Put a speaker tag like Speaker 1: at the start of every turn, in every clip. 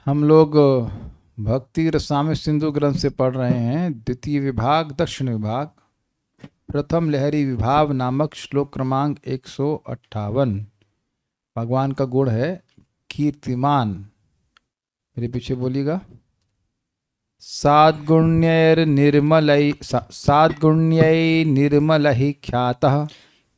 Speaker 1: हम लोग भक्ति रसामृत सिंधु ग्रंथ से पढ़ रहे हैं द्वितीय विभाग दक्षिण विभाग प्रथम लहरी विभाव नामक श्लोक क्रमांक 158। भगवान का गुण है कीर्तिमान। मेरे पीछे बोलिएगा। साद्गुण्यै निर्मलै ख्यातः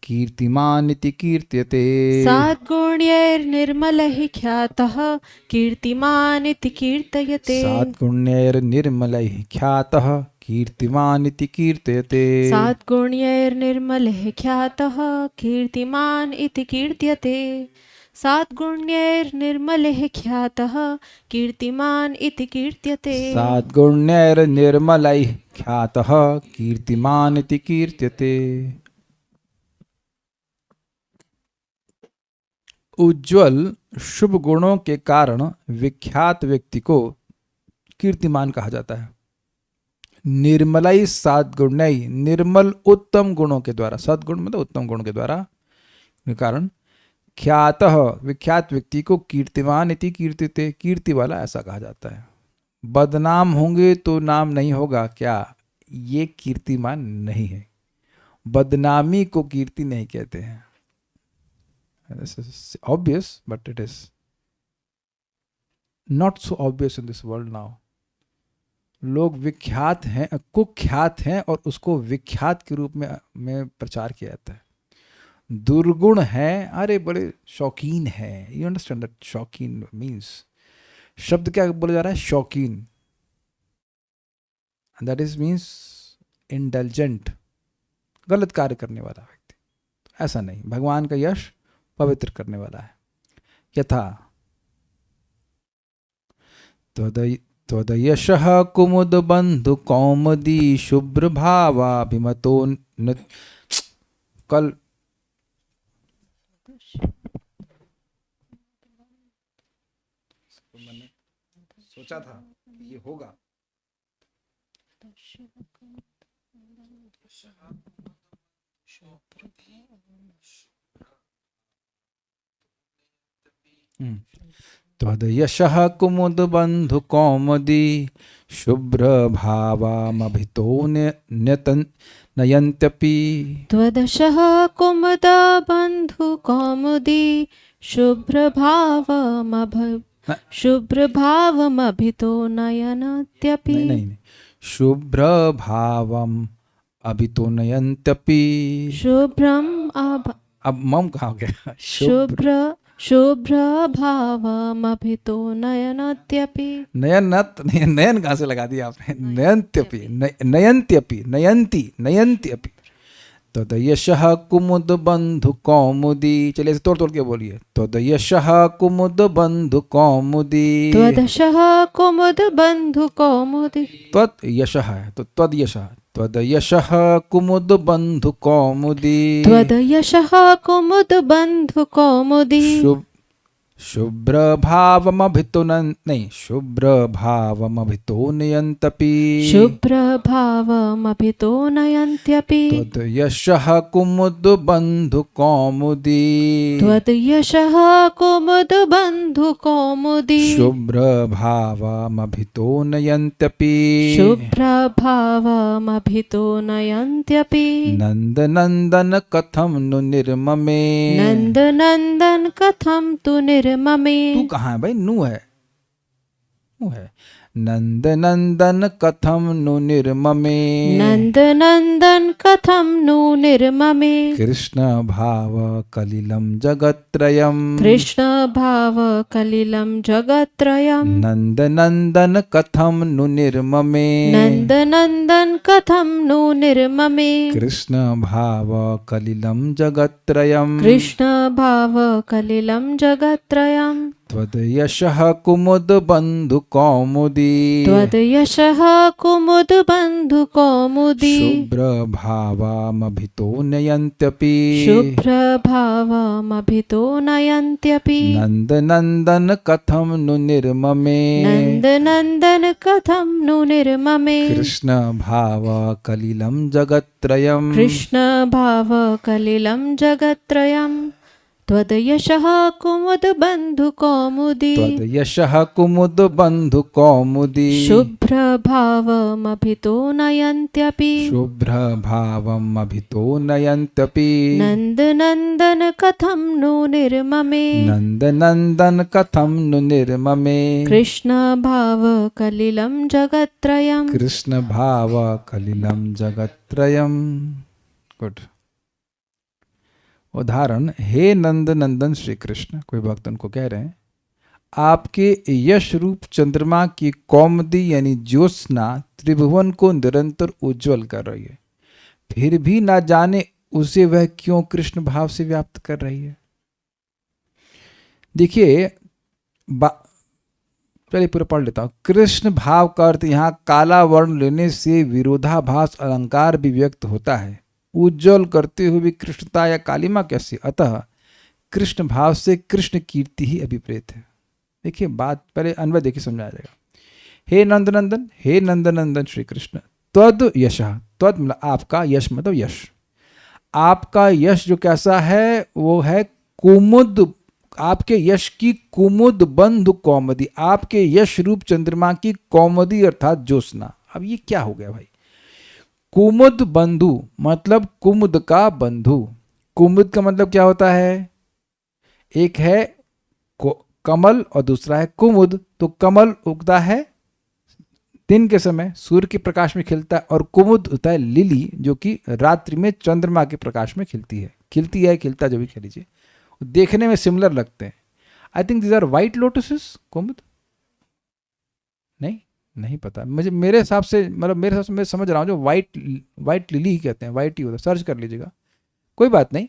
Speaker 1: कीर्तिमानिति कीर्त्यते।
Speaker 2: साद्गुण्यैर्निर्मलैः ख्यातः कीर्तिमानिति कीर्तयते।
Speaker 1: साद्गुण्यैर्निर्मलैः ख्यातः कीर्तिमानिति कीर्त्यते।
Speaker 2: साद्गुण्यैर्निर्मलैः ख्यातः कीर्तिमान् इति कीर्त्यते। साद्गुण्यैर्निर्मलैः ख्यातः कीर्तिमान् इति कीर्त्यते।
Speaker 1: साद्गुण्यैर्निर्मलैः ख्यातः कीर्तिमान् इति कीर्त्यते। उज्ज्वल शुभ गुणों के कारण विख्यात व्यक्ति को कीर्तिमान कहा जाता है। निर्मलई साद्गुण्यई, निर्मल उत्तम गुणों के द्वारा, सद्गुण मतलब उत्तम गुणों के द्वारा के कारण ख्यातः विख्यात व्यक्ति को कीर्तिमान इति कीर्तिते, कीर्ति वाला ऐसा कहा जाता है। बदनाम होंगे तो नाम नहीं होगा क्या, ये कीर्तिमान नहीं है। बदनामी को कीर्ति नहीं कहते हैं। This is obvious, but it is not so obvious in this world now. लोग विख्यात हैं, कुख्यात हैं और उसको विख्यात के रूप में प्रचार किया जाता है। दुर्गुण है, अरे बड़े शौकीन है। यू अंडरस्टैंड दैट शौकीन मीन्स, शब्द क्या बोला जा रहा है, शौकीन। दैट इज मीन्स इंडल्जेंट, गलत कार्य करने वाला व्यक्ति। ऐसा नहीं, भगवान का यश पवित्र करने वाला है। यथा त्वदयशः कुमुद बंधु कौमुदी शुभ्र भावाभिमतो कल मैंने सोचा था ये होगा। त्वदयशः कुमुद बंधु कौमुदी शुभ्र भावामभितो नयन्त्यपि।
Speaker 2: त्वदशः कुमुद बंधु कौमुदी शुभ्रभावमभितो नयन्त्यपि।
Speaker 1: नहीं, शुभ्र भावम अभितो नयन्त्यपि।
Speaker 2: शुभ्रम
Speaker 1: अब मम कहाँ हो गया,
Speaker 2: शुभ्रभावमभितो नयन्त्यपि।
Speaker 1: नयन कहाँ से लगा दिया आपने, नयन्त्यपि, नयन्त्यपि, नयन्त्यपि। त्वदयशः कुमुद बंधु कौमुदी, चलिए इसे तोड़ के बोलिए। त्वदयशः कुमुद बंधु कौमुदी,
Speaker 2: त्वदशः कुमुद बंधु कौमुदी।
Speaker 1: त्वदयशः है तो त्वदयशः, त्वदयशः कुमुद बंधु कौमुदी।
Speaker 2: त्वदयशः कुमुद बंधु कौमुदी।
Speaker 1: शुभ्र भावमभितो नहीं, शुभ्र भावमभितो नयन्त्यपि।
Speaker 2: शुभ्र भावमभितो नयन्त्यपि।
Speaker 1: त्वदयशः कुमुद बंधु कौमुदी।
Speaker 2: त्वदयशः कुमुद बंधु कौमुदी।
Speaker 1: शुभ्र भावमभितो नयन्त्यपि।
Speaker 2: शुभ्र भावमभितो नयन्त्यपि।
Speaker 1: नंदनंदन कथम नु निर्ममे।
Speaker 2: नंदनंदन कथम तु निर्ममे।
Speaker 1: तू कहाँ है भाई, नू है, नू है। नंदनंदन कथम नु निर्ममे।
Speaker 2: नंदनंदन कथम नु निर्ममे।
Speaker 1: कृष्ण भाव कलिलम जगत्त्रयम्।
Speaker 2: कृष्ण भाव कलिलम जगत्त्रयम्।
Speaker 1: नंदनंदन कथम नु निर्ममे।
Speaker 2: नंदनंदन कथम नु निर्ममे।
Speaker 1: कृष्ण भाव कलिलम जगत्त्रयम्।
Speaker 2: कृष्ण भाव कलिलम जगत्त्रयम्।
Speaker 1: त्वदयशः कुमुद बंधु कौमुदी।
Speaker 2: त्वदयशः कुमुद बंधु कौमुदी।
Speaker 1: शुभ्र भावामभितो नयन्त्यपि।
Speaker 2: शुभ्र भावमभितो नयन्त्यपि।
Speaker 1: नंदनंदन कथम नु निर्ममे।
Speaker 2: नंदनंदन कथम नु निर्ममे।
Speaker 1: कृष्ण भाव कलिलम जगत्त्रयम्।
Speaker 2: कृष्ण भाव कलिलम जगत्त्रयम्। त्वदयशः कुमुदबन्धुकौमुदी
Speaker 1: त्वदयशः कुमुदबन्धुकौमुदी
Speaker 2: शुभ्रभावमभितो नयन्त्यपि
Speaker 1: शुभ्रभावम् अभितो नयन्त्यपि
Speaker 2: नन्दनन्दन कथं नु निर्ममे
Speaker 1: नन्दनन्दन कथं नु निर्ममे
Speaker 2: कृष्णभावकलिलं जगत्त्रयम्
Speaker 1: कृष्ण भाव कलिलम जगत्त्रयम। गुड। उदाहरण, हे नंद नंदन श्री कृष्ण, कोई भक्त उनको कह रहे हैं, आपके यश रूप चंद्रमा की कौमुदी यानी ज्योत्सना त्रिभुवन को निरंतर उज्जवल कर रही है, फिर भी ना जाने उसे वह क्यों कृष्ण भाव से व्याप्त कर रही है। देखिए, पहले पूरा पढ़ लेता हूं। कृष्ण भाव का अर्थ यहाँ काला वर्ण लेने से विरोधाभास अलंकार भी व्यक्त होता है। उज्जवल करते हुए भी कृष्णता या कालिमा कैसी? अतः कृष्ण भाव से कृष्ण कीर्ति ही अभिप्रेत है। देखिए बात, पहले अन्वय देखिए समझाया जाएगा। हे नंदनंदन, हे नंदनंदन श्री कृष्ण, त्वद यशः, त्वद मतलब आपका, यश मतलब यश, आपका यश जो कैसा है वो है कुमुद, आपके यश की कुमुद बंधु कौमुदी, आपके यश रूप चंद्रमा की कौमुदी अर्थात ज्योत्सना। अब ये क्या हो गया भाई? कुमुद बंधु मतलब कुमुद का बंधु। कुमुद का मतलब क्या होता है? एक है कमल और दूसरा है कुमुद। तो कमल उगता है दिन के समय, सूर्य के प्रकाश में खिलता है, और कुमुद होता है लिली, जो कि रात्रि में चंद्रमा के प्रकाश में खिलती है। खिलती है, खिलता, जो भी कह लीजिए, देखने में सिमिलर लगते हैं। I think these are white lotuses. कुमुद नहीं, नहीं पता मुझे, मेरे हिसाब से, मतलब मेरे हिसाब से मैं समझ रहा हूँ जो व्हाइट लिली ही कहते हैं, व्हाइट ही होता है, सर्च कर लीजिएगा, कोई बात नहीं।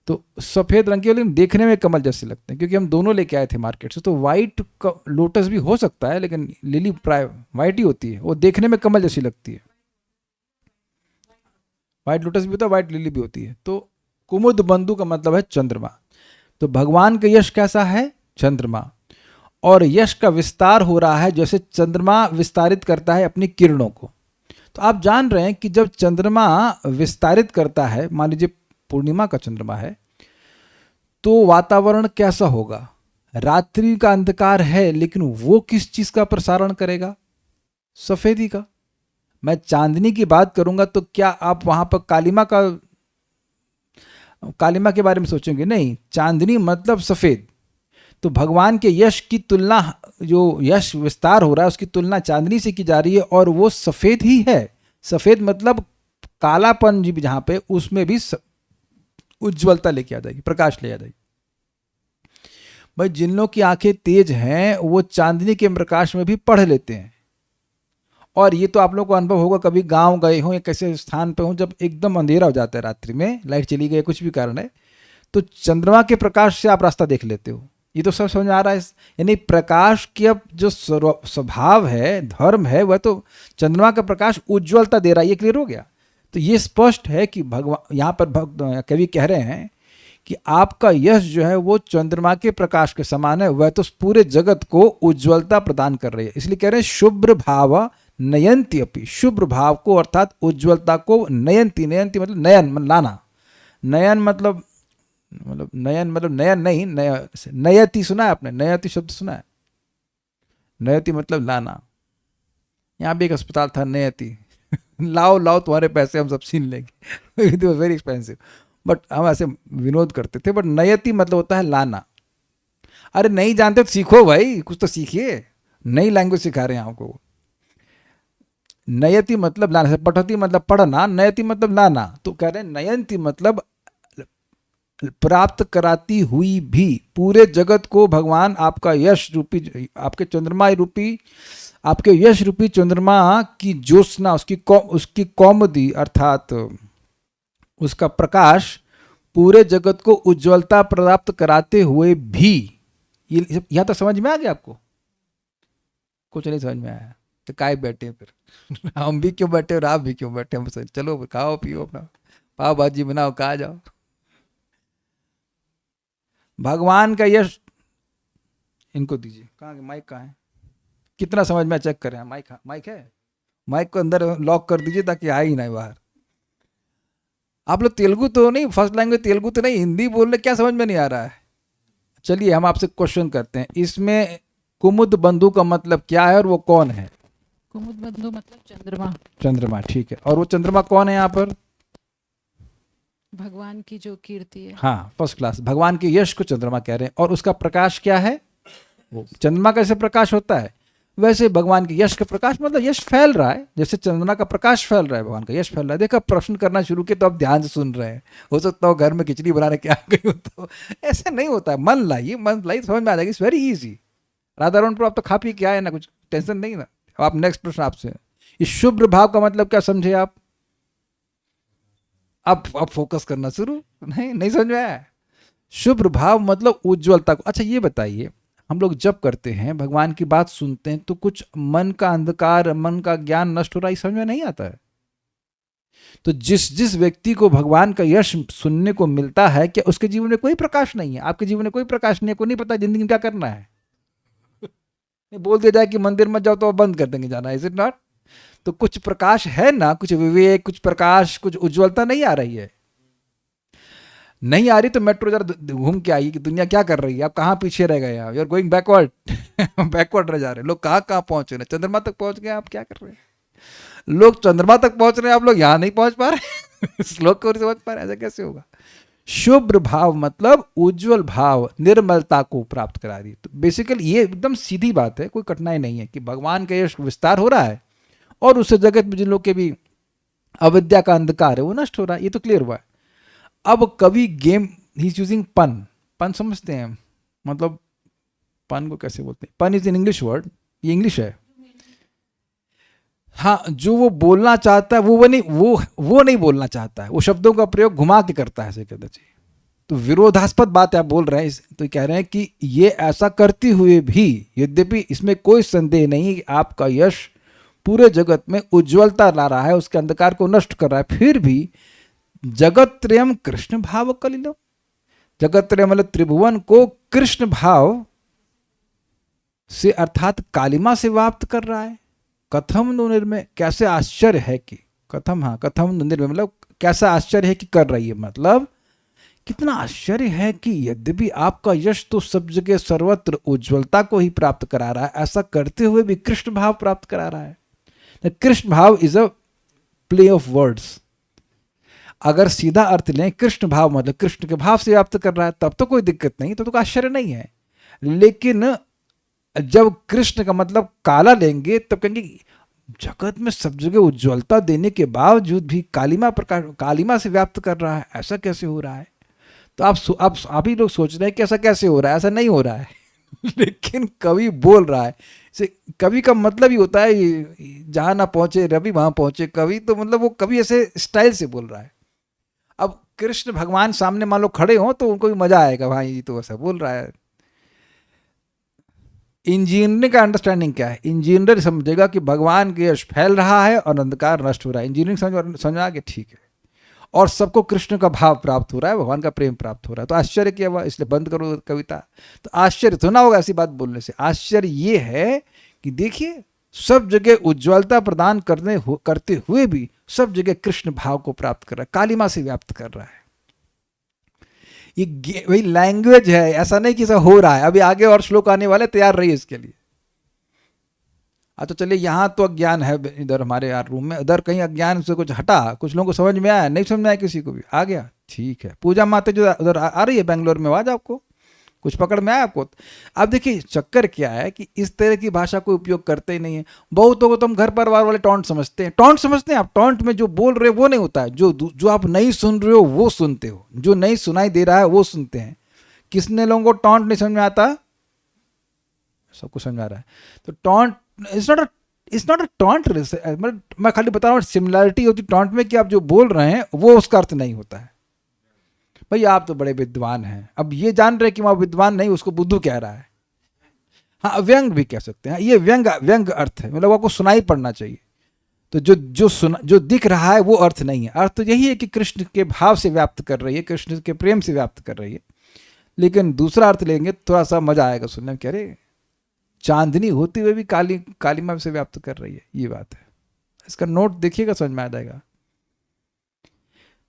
Speaker 1: तो सफ़ेद रंग के, लेकिन देखने में कमल जैसे लगते हैं, क्योंकि हम दोनों लेके आए थे मार्केट से। तो व्हाइट लोटस भी हो सकता है, लेकिन लिली प्राय व्हाइट ही होती है, वो देखने में कमल जैसी लगती है। व्हाइट लोटस भी होता है, व्हाइट लिली भी होती है। तो कुमुद बंधु का मतलब है चंद्रमा। तो भगवान का यश कैसा है? चंद्रमा। और यश का विस्तार हो रहा है जैसे चंद्रमा विस्तारित करता है अपनी किरणों को। तो आप जान रहे हैं कि जब चंद्रमा विस्तारित करता है, मान लीजिए पूर्णिमा का चंद्रमा है, तो वातावरण कैसा होगा? रात्रि का अंधकार है, लेकिन वो किस चीज का प्रसारण करेगा? सफेदी का। मैं चांदनी की बात करूंगा तो क्या आप वहां पर कालिमा के बारे में सोचेंगे? नहीं, चांदनी मतलब सफेद। तो भगवान के यश की तुलना, जो यश विस्तार हो रहा है उसकी तुलना चांदनी से की जा रही है, और वो सफेद ही है। सफेद मतलब कालापन जी जहां पे, उसमें भी उज्ज्वलता लेके आ जाएगी, प्रकाश ले आ जाएगी। भाई जिन लोगों की आंखें तेज हैं वो चांदनी के प्रकाश में भी पढ़ लेते हैं। और ये तो आप लोगों को अनुभव होगा, कभी गांव गए हो या किसी स्थान पे हो, जब एकदम अंधेरा हो जाता है, रात्रि में लाइट चली गई, कुछ भी कारण है, तो चंद्रमा के प्रकाश से आप रास्ता देख लेते हो। ये तो सब समझ आ रहा है। यानी प्रकाश की अब जो स्वभाव है, धर्म है, वह तो चंद्रमा का प्रकाश उज्ज्वलता दे रहा है। ये क्लियर हो गया। तो ये स्पष्ट है कि भगवान, यहाँ पर कवि कह रहे हैं कि आपका यश जो है वो चंद्रमा के प्रकाश के समान है, वह तो पूरे जगत को उज्ज्वलता प्रदान कर रही है। इसलिए कह रहे हैं शुभ्र भाव नयंती अपि, शुभ्र भाव को अर्थात उज्ज्वलता को नयंती, नयंती मतलब नयन, लाना। नयन मतलब नयन मतलब नयन नहीं, नयति सुना है आपने? नयति शब्द सुना है? नयति मतलब लाना। यहाँ भी एक अस्पताल था नयति लाओ लाओ तुम्हारे पैसे हम सब छीन लेंगे it was very expensive, but हम ऐसे विनोद करते थे। बट नयति मतलब होता है लाना। अरे नहीं जानते तो सीखो भाई, कुछ तो सीखिए, नई लैंग्वेज सिखा रहे हैं आपको। नयति मतलब लाना, पठती मतलब पढ़ना, नयति मतलब लाना। तो कह रहे हैं नयंती मतलब प्राप्त कराती हुई भी पूरे जगत को भगवान आपका यश रूपी, आपके चंद्रमा रूपी, आपके यश रूपी चंद्रमा की ज्योत्सना, उसकी कौमुदी अर्थात उसका प्रकाश पूरे जगत को उज्ज्वलता प्राप्त कराते हुए भी। ये यहाँ तक समझ में आ गया आपको? कुछ नहीं समझ में आया तो काय बैठे फिर हम भी क्यों बैठे और आप भी क्यों बैठे? हम चलो खाओ पियो अपना, पाव भाजी बनाओ, कहा जाओ। भगवान का यश, इनको दीजिए, कहाँ माइक कहाँ है? कितना समझ में चेक करें? माइक है, माइक को अंदर लॉक कर दीजिए ताकि आए ही नहीं बाहर। आप लोग तेलुगु तो नहीं, फर्स्ट लैंग्वेज तेलुगु तो नहीं, हिंदी बोल रहे, क्या समझ में नहीं आ रहा है? चलिए हम आपसे क्वेश्चन करते हैं, इसमें कुमुद बंधु का मतलब क्या है और वो कौन है?
Speaker 3: कुमुद बंधु मतलब चंद्रमा,
Speaker 1: चंद्रमा, ठीक है। और वो चंद्रमा कौन है यहाँ पर?
Speaker 3: भगवान की जो कीर्ति है।
Speaker 1: हाँ, फर्स्ट क्लास, भगवान के यश को चंद्रमा कह रहे हैं। और उसका प्रकाश क्या है? वो चंद्रमा कैसे प्रकाश होता है, वैसे भगवान के यश का प्रकाश, मतलब यश फैल रहा है, जैसे चंद्रमा का प्रकाश फैल रहा है, भगवान का यश फैल रहा है। देखो, प्रश्न करना शुरू किया तो आप ध्यान से सुन रहे हैं। हो सकता हो घर में खिचड़ी बनाने के आ गई हो, तो ऐसे नहीं होता है। मन लाइए, मन लाइए, समझ में आ जाएगी। It's very easy. Radha Raman पर आप तो खा पी के आए ना, कुछ टेंशन नहीं ना। अब आप नेक्स्ट प्रश्न आपसे, इस शुभ्र भाव का मतलब क्या समझे आप? अब फोकस करना शुरू, नहीं समझ में आया? शुभ्र भाव मतलब उज्ज्वलता को। अच्छा ये बताइए, हम लोग जब करते हैं, भगवान की बात सुनते हैं, तो कुछ मन का अंधकार, मन का ज्ञान नष्ट हो रहा है, समझ में नहीं आता है? तो जिस जिस व्यक्ति को भगवान का यश सुनने को मिलता है, क्या उसके जीवन में कोई प्रकाश नहीं है? आपके जीवन में कोई प्रकाश नहीं है, को नहीं पता जिंदगी में क्या करना है। बोल दिया जाए कि मंदिर मत जाओ तो आप बंद कर देंगे जाना, इज इट नॉट? तो कुछ प्रकाश है ना, कुछ विवेक, कुछ प्रकाश, कुछ उज्ज्वलता नहीं आ रही है। नहीं आ रही तो मेट्रो जरा घूम के आइए कि दुनिया क्या कर रही है। आप कहाँ पीछे रह गए, आप you are going backward. Backward रह जा रहे हैं लोग। कहाँ कहाँ पहुंच रहे हैं, चंद्रमा तक पहुंच गए, आप क्या कर रहे हैं? लोग चंद्रमा तक पहुंच रहे हैं, आप लोग यहाँ नहीं पहुंच पा रहे। श्लोक को नहीं समझ पा रहे, ऐसा कैसे होगा? शुभ्र भाव मतलब उज्जवल भाव, निर्मलता को प्राप्त करा रही है। तो बेसिकली ये एकदम सीधी बात है, कोई कठिनाई नहीं है कि भगवान का यश विस्तार हो रहा है और उससे जगत में जिन लोग के भी अविद्या का अंधकार है वो नष्ट हो रहा है। ये तो क्लियर हुआ है। अब कवि गेम, ही इज यूजिंग पन। पन समझते हैं, मतलब पन को कैसे बोलते हैं? पन इज इन इंग्लिश वर्ड, ये इंग्लिश है। हाँ, जो वो बोलना चाहता है वो नहीं बोलना चाहता है, वो शब्दों का प्रयोग घुमा के करता है, ऐसे कहते चाहिए। तो विरोधास्पद बात आप बोल रहे हैं, तो कह रहे हैं कि ये ऐसा करते हुए भी, यद्यपि इसमें कोई संदेह नहीं कि आपका यश पूरे जगत में उज्ज्वलता ला रहा है, उसके अंधकार को नष्ट कर रहा है, फिर भी जगत त्रयम कृष्ण भाव कलिलो, जगत त्रय मतलब त्रिभुवन को कृष्ण भाव से अर्थात कालिमा से व्याप्त कर रहा है। कथम नु निर्मय, कैसे आश्चर्य है कि, कथम, हाँ कथम नु निर्मय मतलब कैसा आश्चर्य है कि कर रही है, मतलब कितना आश्चर्य है कि यद्यपि आपका यश तो सब जगह सर्वत्र उज्ज्वलता को ही प्राप्त करा रहा है, ऐसा करते हुए भी कृष्ण भाव प्राप्त करा रहा है। कृष्ण भाव is a play of words. अगर सीधा अर्थ लें, कृष्ण भाव मतलब कृष्ण के भाव से व्याप्त कर रहा है, तब तो कोई दिक्कत नहीं, तो आश्चर्य नहीं है। लेकिन जब कृष्ण का मतलब काला लेंगे, तब कहेंगे जगत में सब जगह उज्ज्वलता देने के बावजूद भी कालिमा से व्याप्त कर रहा है, ऐसा कैसे हो रहा है? तो आप ही लोग सोच रहे हैं कि ऐसा कैसे हो रहा है, ऐसा नहीं हो रहा है। लेकिन कवि बोल रहा है। कवि का मतलब ही होता है जहां ना पहुंचे रवि वहां पहुंचे कवि, तो मतलब वो कवि ऐसे स्टाइल से बोल रहा है। अब कृष्ण भगवान सामने मान लो खड़े हो तो उनको भी मजा आएगा, भाई ये तो ऐसा बोल रहा है। इंजीनियरिंग का अंडरस्टैंडिंग क्या है? इंजीनियर समझेगा कि भगवान के यश फैल रहा है और अंधकार नष्ट हो रहा है, इंजीनियरिंग समझा के ठीक है, और सबको कृष्ण का भाव प्राप्त हो रहा है, भगवान का प्रेम प्राप्त हो रहा है। तो आश्चर्य क्या हुआ, इसलिए बंद करो कविता। तो आश्चर्य सुना होगा ऐसी बात बोलने से। आश्चर्य ये है कि देखिए सब जगह उज्ज्वलता प्रदान करते हुए भी सब जगह कृष्ण भाव को प्राप्त कर रहा है, कालिमा से व्याप्त कर रहा है। ये वही लैंग्वेज है, ऐसा नहीं कि ऐसा हो रहा है। अभी आगे और श्लोक आने वाले, तैयार रहिए इसके लिए। तो चलिए, यहाँ तो अज्ञान है इधर हमारे यार रूम में, उधर कहीं अज्ञान से कुछ हटा, कुछ लोगों को समझ में आया, नहीं समझ में आया किसी को भी, आ गया ठीक है। पूजा माता जो उधर आ रही है बेंगलोर में, आवाज आपको कुछ पकड़ में आया आपको? अब देखिए चक्कर क्या है कि इस तरह की भाषा को उपयोग करते ही नहीं है। बहुतों को तो हम घर परिवार वाले टॉन्ट समझते हैं। टॉन्ट समझते हैं आप? टॉन्ट में जो बोल रहे हो वो नहीं होता है, जो आप नहीं सुन रहे हो वो सुनते हो, जो नहीं सुनाई दे रहा है वो सुनते हैं। किसने लोगों को टॉन्ट नहीं समझ में आता? सबको समझ आ रहा है। तो taunt it's not a taunt. मैं खाली बता रहा हूँ, सिमिलरिटी होती टॉन्ट में कि आप जो बोल रहे हैं वो उसका अर्थ नहीं होता है। भाई आप तो बड़े विद्वान हैं, अब ये जान रहे कि वहाँ विद्वान नहीं, उसको बुद्धू कह रहा है। हाँ, व्यंग भी कह सकते हैं, ये व्यंग अर्थ है, मतलब आपको सुनाई पड़ना चाहिए। तो जो दिख रहा है वो अर्थ नहीं है। अर्थ तो यही है कि कृष्ण के भाव से व्याप्त कर रही है, कृष्ण के प्रेम से व्याप्त कर रही है। लेकिन दूसरा अर्थ लेंगे थोड़ा सा मजा आएगा सुनने में, कह रहे चांदनी होते हुए भी कालिमा से व्याप्त कर रही है, ये बात है। इसका नोट देखिएगा, समझ में आ जाएगा।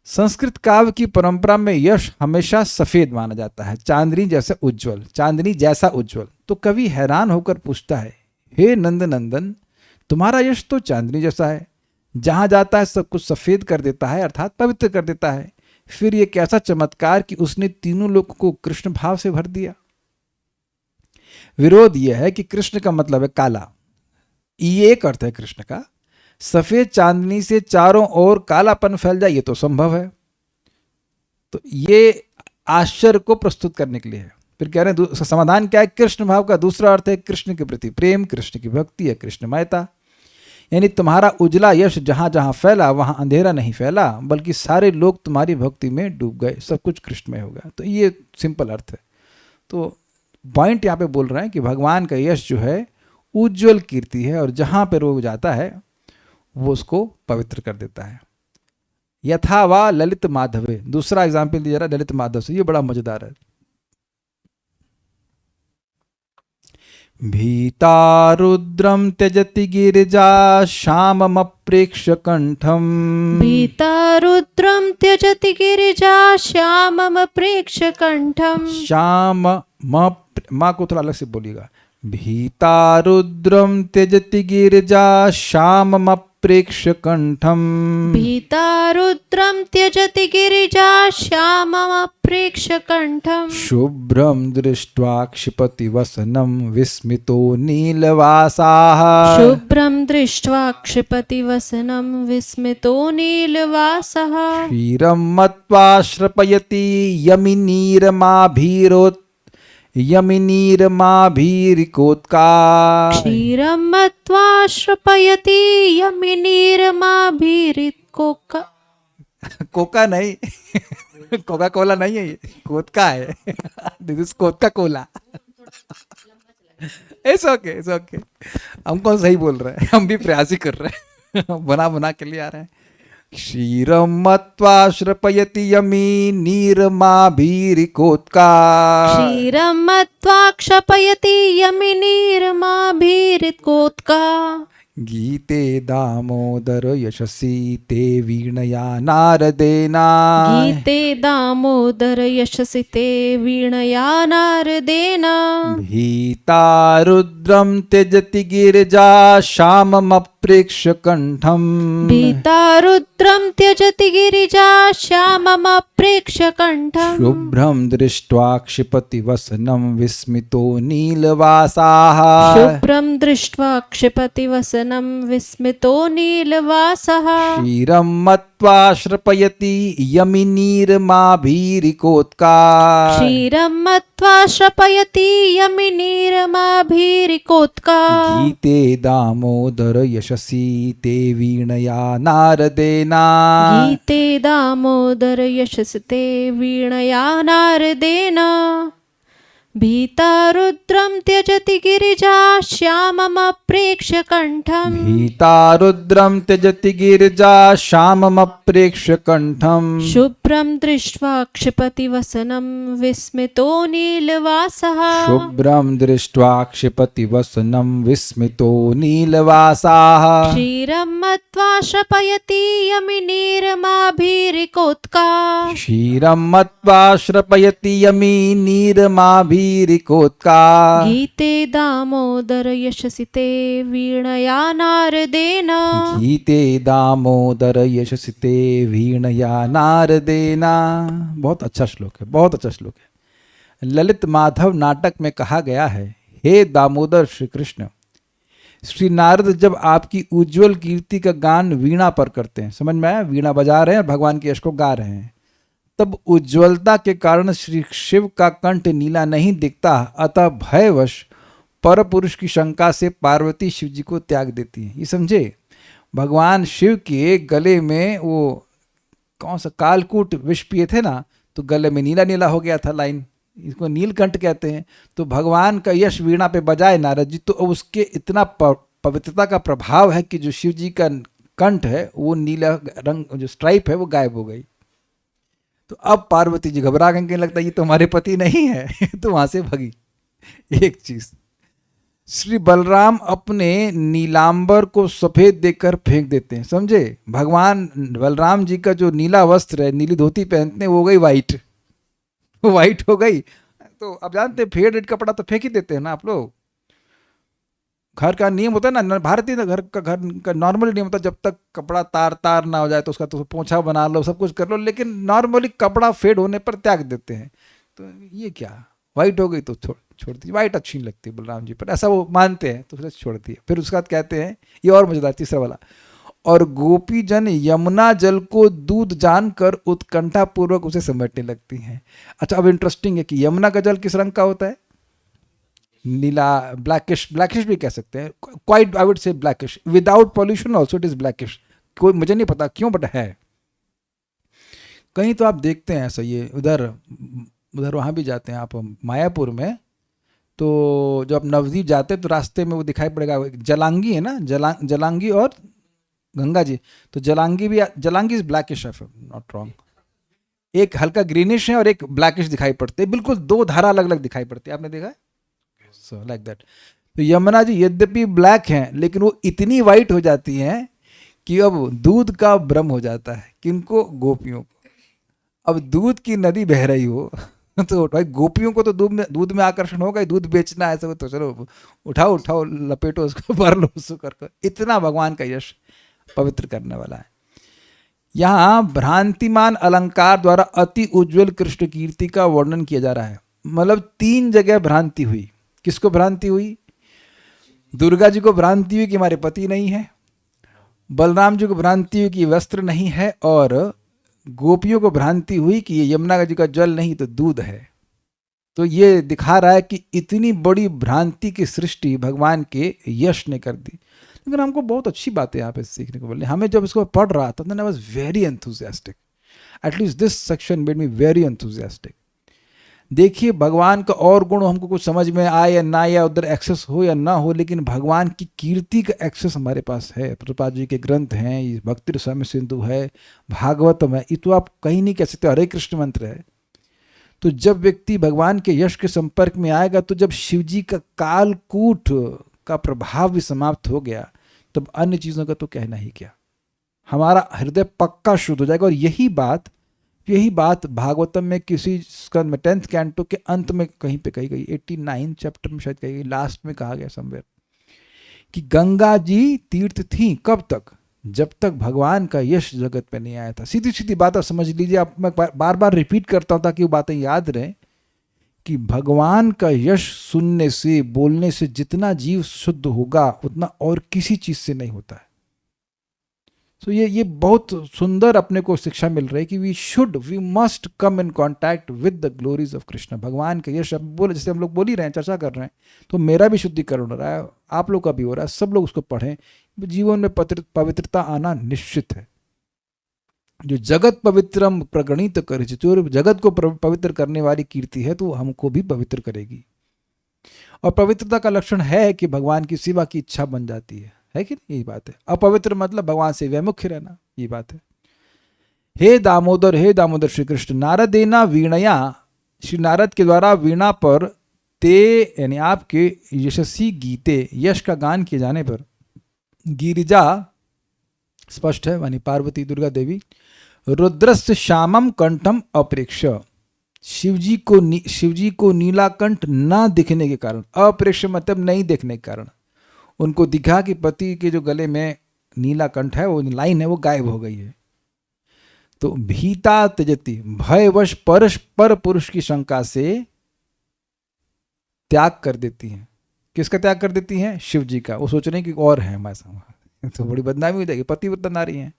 Speaker 1: संस्कृत काव्य की परंपरा में यश हमेशा सफेद माना जाता है, चांदनी जैसा उज्जवल, चांदनी जैसा उज्जवल। तो कवि हैरान होकर पूछता है, हे नंद नंदन, तुम्हारा यश तो चांदनी जैसा है, जहां जाता है सब कुछ सफेद कर देता है, अर्थात पवित्र कर देता है। फिर ये कैसा चमत्कार कि उसने तीनों लोगों को कृष्ण भाव से भर दिया। विरोध यह है कि कृष्ण का मतलब है काला, ये एक अर्थ है कृष्ण का। सफेद चांदनी से चारों ओर कालापन फैल जाए, ये तो संभव है। तो ये आश्चर्य को प्रस्तुत करने के लिए है। फिर कह रहे हैं समाधान क्या है? कृष्ण भाव का दूसरा अर्थ है कृष्ण के प्रति प्रेम, कृष्ण की भक्ति या कृष्णमयता। यानी तुम्हारा उजला यश जहां जहां फैला वहां अंधेरा नहीं फैला, बल्कि सारे लोग तुम्हारी भक्ति में डूब गए, सब कुछ कृष्णमय हो गया। तो ये सिंपल अर्थ है। तो पॉइंट यहाँ पे बोल रहे हैं कि भगवान का यश जो है उज्जवल कीर्ति है, और जहां पर वो जाता है वो उसको पवित्र कर देता है। यथा वा ललित माधवे, दूसरा एग्जाम्पल दिया जा रहा है ललित माधव से, ये बड़ा मजेदार है। भीता रुद्रम त्यजति गिरिजा श्याममप्रेक्ष्य कंठम,
Speaker 2: भीता रुद्रम त्यजति गिरिजा श्याममप्रेक्ष्य कंठम।
Speaker 1: श्याम माँ को थोड़ा अलग से बोलिएगा। भीता रुद्रम त्यजति गिरिजा श्याममप्रेक्ष्य कंठम,
Speaker 2: भीता रुद्रम त्यजति गिरिजा श्याममप्रेक्ष्य कंठम।
Speaker 1: शुभ्रम दृष्ट्वा क्षिपति वसनं विस्मितो नीलवासाः,
Speaker 2: शुभ्रं दृष्ट्वा क्षिपति वसनं विस्मितो नीलवासः।
Speaker 1: क्षीरं मत्वा श्रपयति यमिनीरमाभिरिकोत्का,
Speaker 2: क्षीरं मत्वा श्रपयति यमिनीरमाभिरिकोत्का।
Speaker 1: कोका नहीं कोका कोला नहीं है, ये कोतका है। दिस इज कोतका cola. It's okay, it's okay. हम कौन सही बोल रहे हैं, हम भी प्रयास ही कर रहे हैं, बना बना के लिए आ रहे हैं। क्षीरम मत्वा श्रपयति यमिनीरमाभिरिकोत्का,
Speaker 2: क्षीरं मत्वा क्षपयति यमिनीरमाभिरिकोत्का।
Speaker 1: गीते दामोदर यशसी ते वीणया नारदेना,
Speaker 2: गीते दामोदर यशसि ते वीणया नारदेन।
Speaker 1: भीता रुद्रम त्यजति गिरिजा श्याममप्रेक्ष्य कंठम,
Speaker 2: भीता रुद्रं त्यजति गिरिजा श्याममप्रेक्ष्य कंठम।
Speaker 1: शुभ्रम दृष्ट्वा क्षिपति वसनं विस्मितो नीलवासाः,
Speaker 2: शुभ्रं दृष्ट्वा क्षिपति वसनं विस्मितो नीलवासः।
Speaker 1: क्षीरं मत्वा श्रपयति यमिनीरमाभिरिकोत्का,
Speaker 2: क्षीरं मत्वा श्रपयति यमिनीरमाभिरिकोत्का।
Speaker 1: गीते दामोदर यशसी ते वीणया नारदेना,
Speaker 2: गीते दामोदर यशसि ते वीणया नारदेन। भीता रुद्रं त्यजति गिरिजा श्याममप्रेक्ष्य कंठम,
Speaker 1: भीता रुद्रम त्यजति गिरिजा श्याममप्रेक्ष्य कंठम,
Speaker 2: शुभ्रं दृष्ट्वा क्षिपति वसनं विस्मितो नीलवासः।
Speaker 1: शुभ्रम दृष्ट्वा क्षिपति वसनं विस्मितो नीलवासाः,
Speaker 2: क्षीरं मत्वा श्रपयति यमिनीरमाभिरिकोत्का,
Speaker 1: क्षीरं मत्वा श्रपयति यमिनीरमाभिरिकोत्का,
Speaker 2: गीते दामोदर यशसि ते वीणया नारदेन,
Speaker 1: गीते दामोदर यशसि ते वीणया नारदेना। बहुत अच्छा श्लोक है, बहुत अच्छा श्लोक है। ललित माधव नाटक में कहा गया है, हे दामोदर श्री कृष्ण, श्री नारद जब आपकी उज्जवल कीर्ति का गान वीणा पर करते हैं, समझ में आया, वीणा बजा रहे हैं और भगवान के यश को गा रहे हैं, तब उज्ज्वलता के कारण श्री शिव का कंठ नीला नहीं दिखता, अतः भयवश परपुरुष की शंका से पार्वती शिव जी को त्याग देती है। ये समझे, भगवान शिव के गले में वो कौन सा कालकूट विष पिए थे ना, तो गले में नीला नीला हो गया था लाइन, इसको नीलकंठ कहते हैं। तो भगवान का यश वीणा पे बजाए नारद जी, तो उसके इतना पवित्रता का प्रभाव है कि जो शिव जी का कंठ है वो नीला रंग, जो स्ट्राइप है वो गायब हो गई। तो अब पार्वती जी घबरा गई, लगता है ये तो हमारे पति नहीं है, तो वहां से भगी। एक चीज श्री बलराम अपने नीलांबर को सफेद देखकर फेंक देते हैं, समझे। भगवान बलराम जी का जो नीला वस्त्र है, नीली धोती पहनते हैं, वो हो गई वाइट, वाइट हो गई। तो अब जानते हैं फेडेड कपड़ा तो फेंक ही देते हैं ना आप लोग। घर का नियम होता है ना, भारतीय घर का नॉर्मल नियम होता है, जब तक कपड़ा तार तार ना हो जाए तो उसका तो पोंछा बना लो, सब कुछ कर लो, लेकिन नॉर्मली कपड़ा फेड होने पर त्याग देते हैं। तो ये क्या, वाइट हो गई तो छोड़ दी, वाइट अच्छी नहीं लगती बलराम जी पर, ऐसा वो मानते हैं तो उसे छोड़ दिए। फिर उसके बाद कहते हैं, ये और मजेदार तीसरा वाला, और गोपी जन यमुना जल को दूध जानकर उत्कंठा पूर्वक उसे समेटने लगती हैं। अच्छा, अब इंटरेस्टिंग है कि यमुना का जल किस रंग का होता है? नीला, ब्लैकिश, ब्लैकिश भी कह सकते हैं, quite I would say blackish, without pollution also it is blackish. कोई मुझे नहीं पता क्यों, बट है। कहीं तो आप देखते हैं ऐसा, ये उधर वहाँ भी जाते हैं आप मायापुर में, तो जब आप नवद्वीप जाते हैं तो रास्ते में वो दिखाई पड़ेगा, जलांगी है ना, जलांगी और गंगा जी। तो जलांगी इज ब्लैकिश है, नॉट रॉन्ग, एक हल्का ग्रीनिश है और एक ब्लैकिश दिखाई पड़ते हैं, बिल्कुल दो धारा अलग अलग दिखाई पड़ती है, आपने देखा है? So like that. तो यमुना जी यद्यपि ब्लैक हैं, लेकिन वो इतनी वाइट हो जाती हैं कि अब दूध का भ्रम हो जाता है, किनको? गोपियों को। अब दूध की नदी बह रही हो तो भाई गोपियों को तो दूध में आकर्षण होगा, दूध बेचना है ऐसा, तो चलो उठाओ लपेटो उसको, भर लो उसको कर। इतना भगवान का यश पवित्र करने वाला है। यहाँ भ्रांतिमान अलंकार द्वारा अति उज्जवल कृष्ण कीर्ति का वर्णन किया जा रहा है। मतलब 3 जगह भ्रांति हुई। किसको भ्रांति हुई? दुर्गा जी को भ्रांति हुई कि हमारे पति नहीं है, बलराम जी को भ्रांति हुई कि वस्त्र नहीं है, और गोपियों को भ्रांति हुई कि ये यमुना जी का जल नहीं तो दूध है। तो ये दिखा रहा है कि इतनी बड़ी भ्रांति की सृष्टि भगवान के यश ने कर दी। लेकिन हमको बहुत अच्छी बात है यहाँ पे सीखने को मिली। हमें जब इसको पढ़ रहा था, I was very enthusiastic, at least this section made me very enthusiastic. देखिए, भगवान का और गुण हमको कुछ समझ में आए या ना, या उधर एक्सेस हो या ना हो, लेकिन भगवान की कीर्ति का एक्सेस हमारे पास है। प्रभुपाद जी के ग्रंथ हैं, ये भक्ति रसायन सिंधु है, भागवतम है, ये तो आप कहीं नहीं कह सकते, हरे कृष्ण मंत्र है। तो जब व्यक्ति भगवान के यश के संपर्क में आएगा, तो जब शिव जी का कालकूट का प्रभाव भी समाप्त हो गया, तब अन्य चीज़ों का तो कहना ही क्या, हमारा हृदय पक्का शुद्ध हो जाएगा। और यही बात भागवतम में किसी स्कंद में 10th कैंटो के अंत में कहीं पे कही गई, 89 चैप्टर में शायद कही गई, लास्ट में कहा गया समवेयर, कि गंगा जी तीर्थ थी कब तक? जब तक भगवान का यश जगत पे नहीं आया था। सीधी सीधी बात आप समझ लीजिए। आप, मैं बार बार रिपीट करता हूँ ताकि वो बातें याद रहें, कि भगवान का यश सुनने से, बोलने से जितना जीव शुद्ध होगा, उतना और किसी चीज से नहीं होता है। तो ये बहुत सुंदर अपने को शिक्षा मिल रही है कि we must come in contact with the glories of Krishna. भगवान के यश बोले, जैसे हम लोग बोल ही रहे हैं, चर्चा कर रहे हैं, तो मेरा भी शुद्धिकरण हो रहा है, आप लोग का भी हो रहा है, सब लोग उसको पढ़ें। जीवन में पवित्रता आना निश्चित है। जो जगत पवित्रम प्रगणित करे, जो जगत को पवित्र करने वाली कीर्ति है, तो हमको भी पवित्र करेगी। और पवित्रता का लक्षण है कि भगवान की सेवा की इच्छा बन जाती है कि नहीं? यही बात है। अपवित्र मतलब भगवान से वैमुख्य रहना, ये बात है। हे दामोदर श्री कृष्ण, नारदेना वीणया, श्री नारद के द्वारा वीणा पर ते यानी आपके यशस्वी गीते, यश का गान किए जाने पर, गिरिजा स्पष्ट है मानी पार्वती दुर्गा देवी, रुद्रस्य श्यामम कंठम अप्रेक्ष, शिवजी को नीलाकंठ ना दिखने के कारण, अप्रेक्ष मतलब नहीं देखने के कारण, उनको दिखा कि पति के जो गले में नीलाकंठ है, वो लाइन है, वो गायब हो गई है। तो भीता त्यजति, भयवश पर पुरुष की शंका से त्याग कर देती हैं। किसका त्याग कर देती हैं? शिव जी का। वो सोच रहे हैं कि और है हमारे साथ, तो बड़ी बदनामी हो जाएगी, पतिव्रता नारी हैं।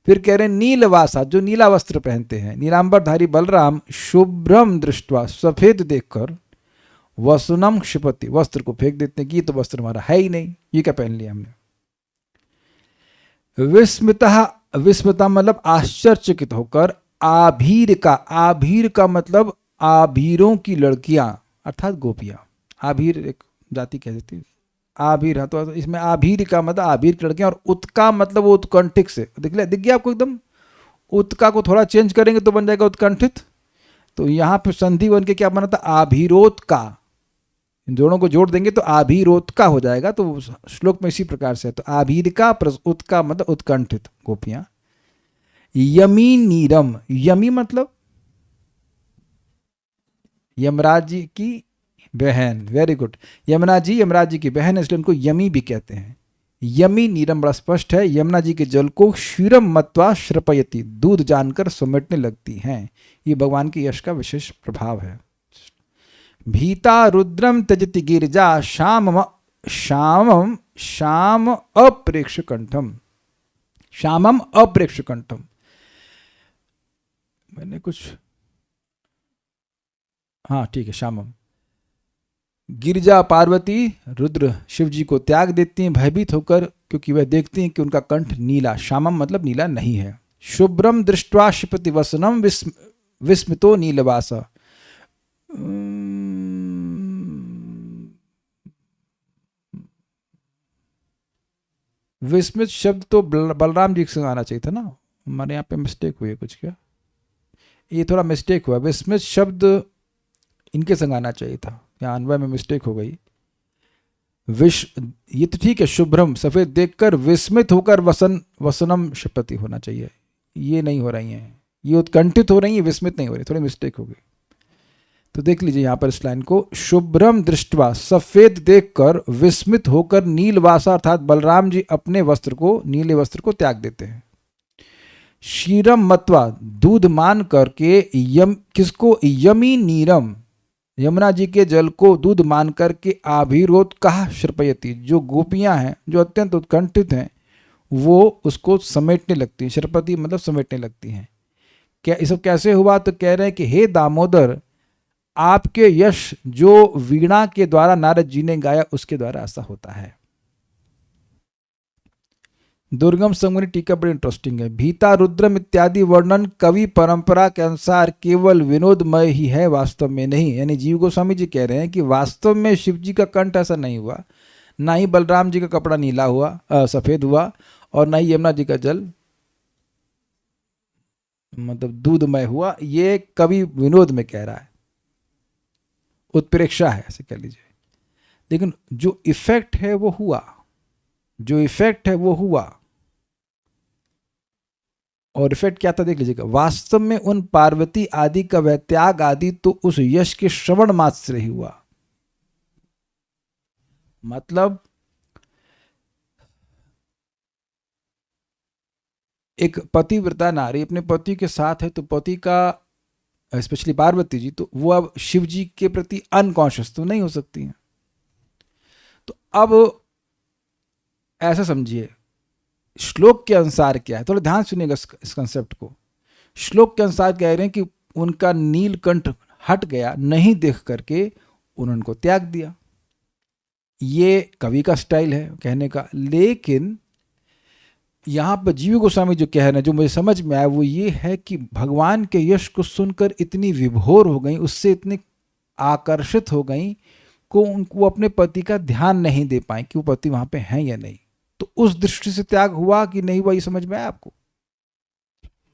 Speaker 1: फिर कह रहे हैं नीलवासा, जो नीला वस्त्र पहनते हैं, नीलांबरधारी बलराम शुभ्रम दृष्टवा, सफेद देखकर, वसुनम क्षिपति, वस्त्र को फेंक देते हैं कि ये तो वस्त्र हमारा है ही नहीं, ये क्या पहन लिया हमने। विस्मिता मतलब आश्चर्यचकित होकर, आभीर का मतलब आभीरों की लड़कियां अर्थात गोपियां। आभीर एक जाति कह देती है, आभीर है, तो इसमें आभीर का मतलब आभीर की लड़कियां, और उत्का मतलब वो उत्कंठित से, दिख गया आपको एकदम। उत्का को थोड़ा चेंज करेंगे तो बन जाएगा उत्कंठित। तो यहाँ पे संधि बन के क्या बना था? आभीरोत्का, इन दोनों को जोड़ देंगे तो आभीरोत्का हो जाएगा। तो श्लोक में इसी प्रकार से है। तो आभीरिका प्लस उत्का मतलब उत्कंठित गोपियां। यमी नीरम, यमी मतलब यमराज जी की बहन, वेरी गुड। यमुना जी यमराज जी की बहन है, इसलिए उनको यमी भी कहते हैं। यमी नीरम बड़ा स्पष्ट है। यमुना जी के जल को क्षीरम मत्वा श्रपयति, दूध जानकर समेटने लगती हैं। ये भगवान के यश का विशेष प्रभाव है। भीता रुद्रम त्यजति गिरिजा श्यामम श्यामम श्याम अप्रेक्ष कंठम, श्यामम अप्रेक्ष कंठम। मैंने कुछ, हाँ ठीक है, श्यामम। गिरिजा पार्वती रुद्र शिव जी को त्याग देती हैं भयभीत होकर, क्योंकि वह देखती हैं कि उनका कंठ नीला, श्यामम मतलब नीला नहीं है। शुभ्रम दृष्ट्वा क्षिपति वसनम विस्मितो नीलवास। विस्मित शब्द तो बलराम जी से आना चाहिए था ना, हमारे यहाँ पे मिस्टेक हुई है कुछ, क्या ये थोड़ा मिस्टेक हुआ। विस्मित शब्द इनके संग आना चाहिए था, यहाँ अन्वय में मिस्टेक हो गई। ये तो ठीक है, शुभ्रम सफेद देखकर विस्मित होकर वसनम क्षिपति होना चाहिए, ये नहीं हो रही हैं, ये उत्कंठित हो रही है, विस्मित नहीं हो रही, थोड़ी मिस्टेक हो गई। तो देख लीजिए यहाँ पर इस लाइन को, शुभ्रम दृष्टवा सफेद देखकर विस्मित होकर नीलवासा अर्थात बलराम जी अपने वस्त्र को, नीले वस्त्र को त्याग देते हैं। क्षीरम मत्वा दूध मान करके, किसको, यमी नीरम यमुना जी के जल को दूध मान करके आभिरोध कहा श्रपयति, जो गोपियां हैं जो अत्यंत उत्कंठित हैं वो उसको समेटने लगती हैं। श्रपति मतलब समेटने लगती हैं। क्या ये सब कैसे हुआ? तो कह रहे हैं कि हे दामोदर, आपके यश जो वीणा के द्वारा नारद जी ने गाया उसके द्वारा ऐसा होता है। दुर्गम संगमनी टीका बड़ी इंटरेस्टिंग है। भीता रुद्रम इत्यादि वर्णन कवि परंपरा के अनुसार केवल विनोदमय ही है, वास्तव में नहीं। यानी जीव गोस्वामी जी कह रहे हैं कि वास्तव में शिव जी का कंठ ऐसा नहीं हुआ, ना ही बलराम जी का कपड़ा नीला हुआ, सफेद हुआ, और ना ही यमुना जी का जल मतलब दूधमय हुआ। ये कवि विनोद में कह रहा है, उत्प्रेक्षा है ऐसे कह लीजिए। लेकिन जो इफेक्ट है वो हुआ, जो इफेक्ट है वो हुआ। और इफेक्ट क्या था देख लीजिएगा। वास्तव में उन पार्वती आदि का वह त्याग आदि तो उस यश के श्रवण मात्र से ही हुआ। मतलब एक पतिव्रता नारी अपने पति के साथ है तो पति का, स्पेशली पार्वती जी, तो वो अब शिव जी के प्रति अनकॉन्शियस तो नहीं हो सकती हैं। तो अब ऐसा समझिए, श्लोक के अनुसार क्या है, थोड़ा ध्यान सुनिएगा इस कंसेप्ट को। श्लोक के अनुसार कह रहे हैं कि उनका नीलकंठ हट गया, नहीं देख करके उन्होंने उनको त्याग दिया। ये कवि का स्टाइल है कहने का। लेकिन यहाँ पर जीव गोस्वामी जो कह रहे हैं, जो मुझे समझ में आया वो ये है कि भगवान के यश को सुनकर इतनी विभोर हो गई, उससे इतनी आकर्षित हो गई को उनको अपने पति का ध्यान नहीं दे पाए कि वो पति वहां पे हैं या नहीं। तो उस दृष्टि से त्याग हुआ कि नहीं हुआ, ये समझ में आया आपको?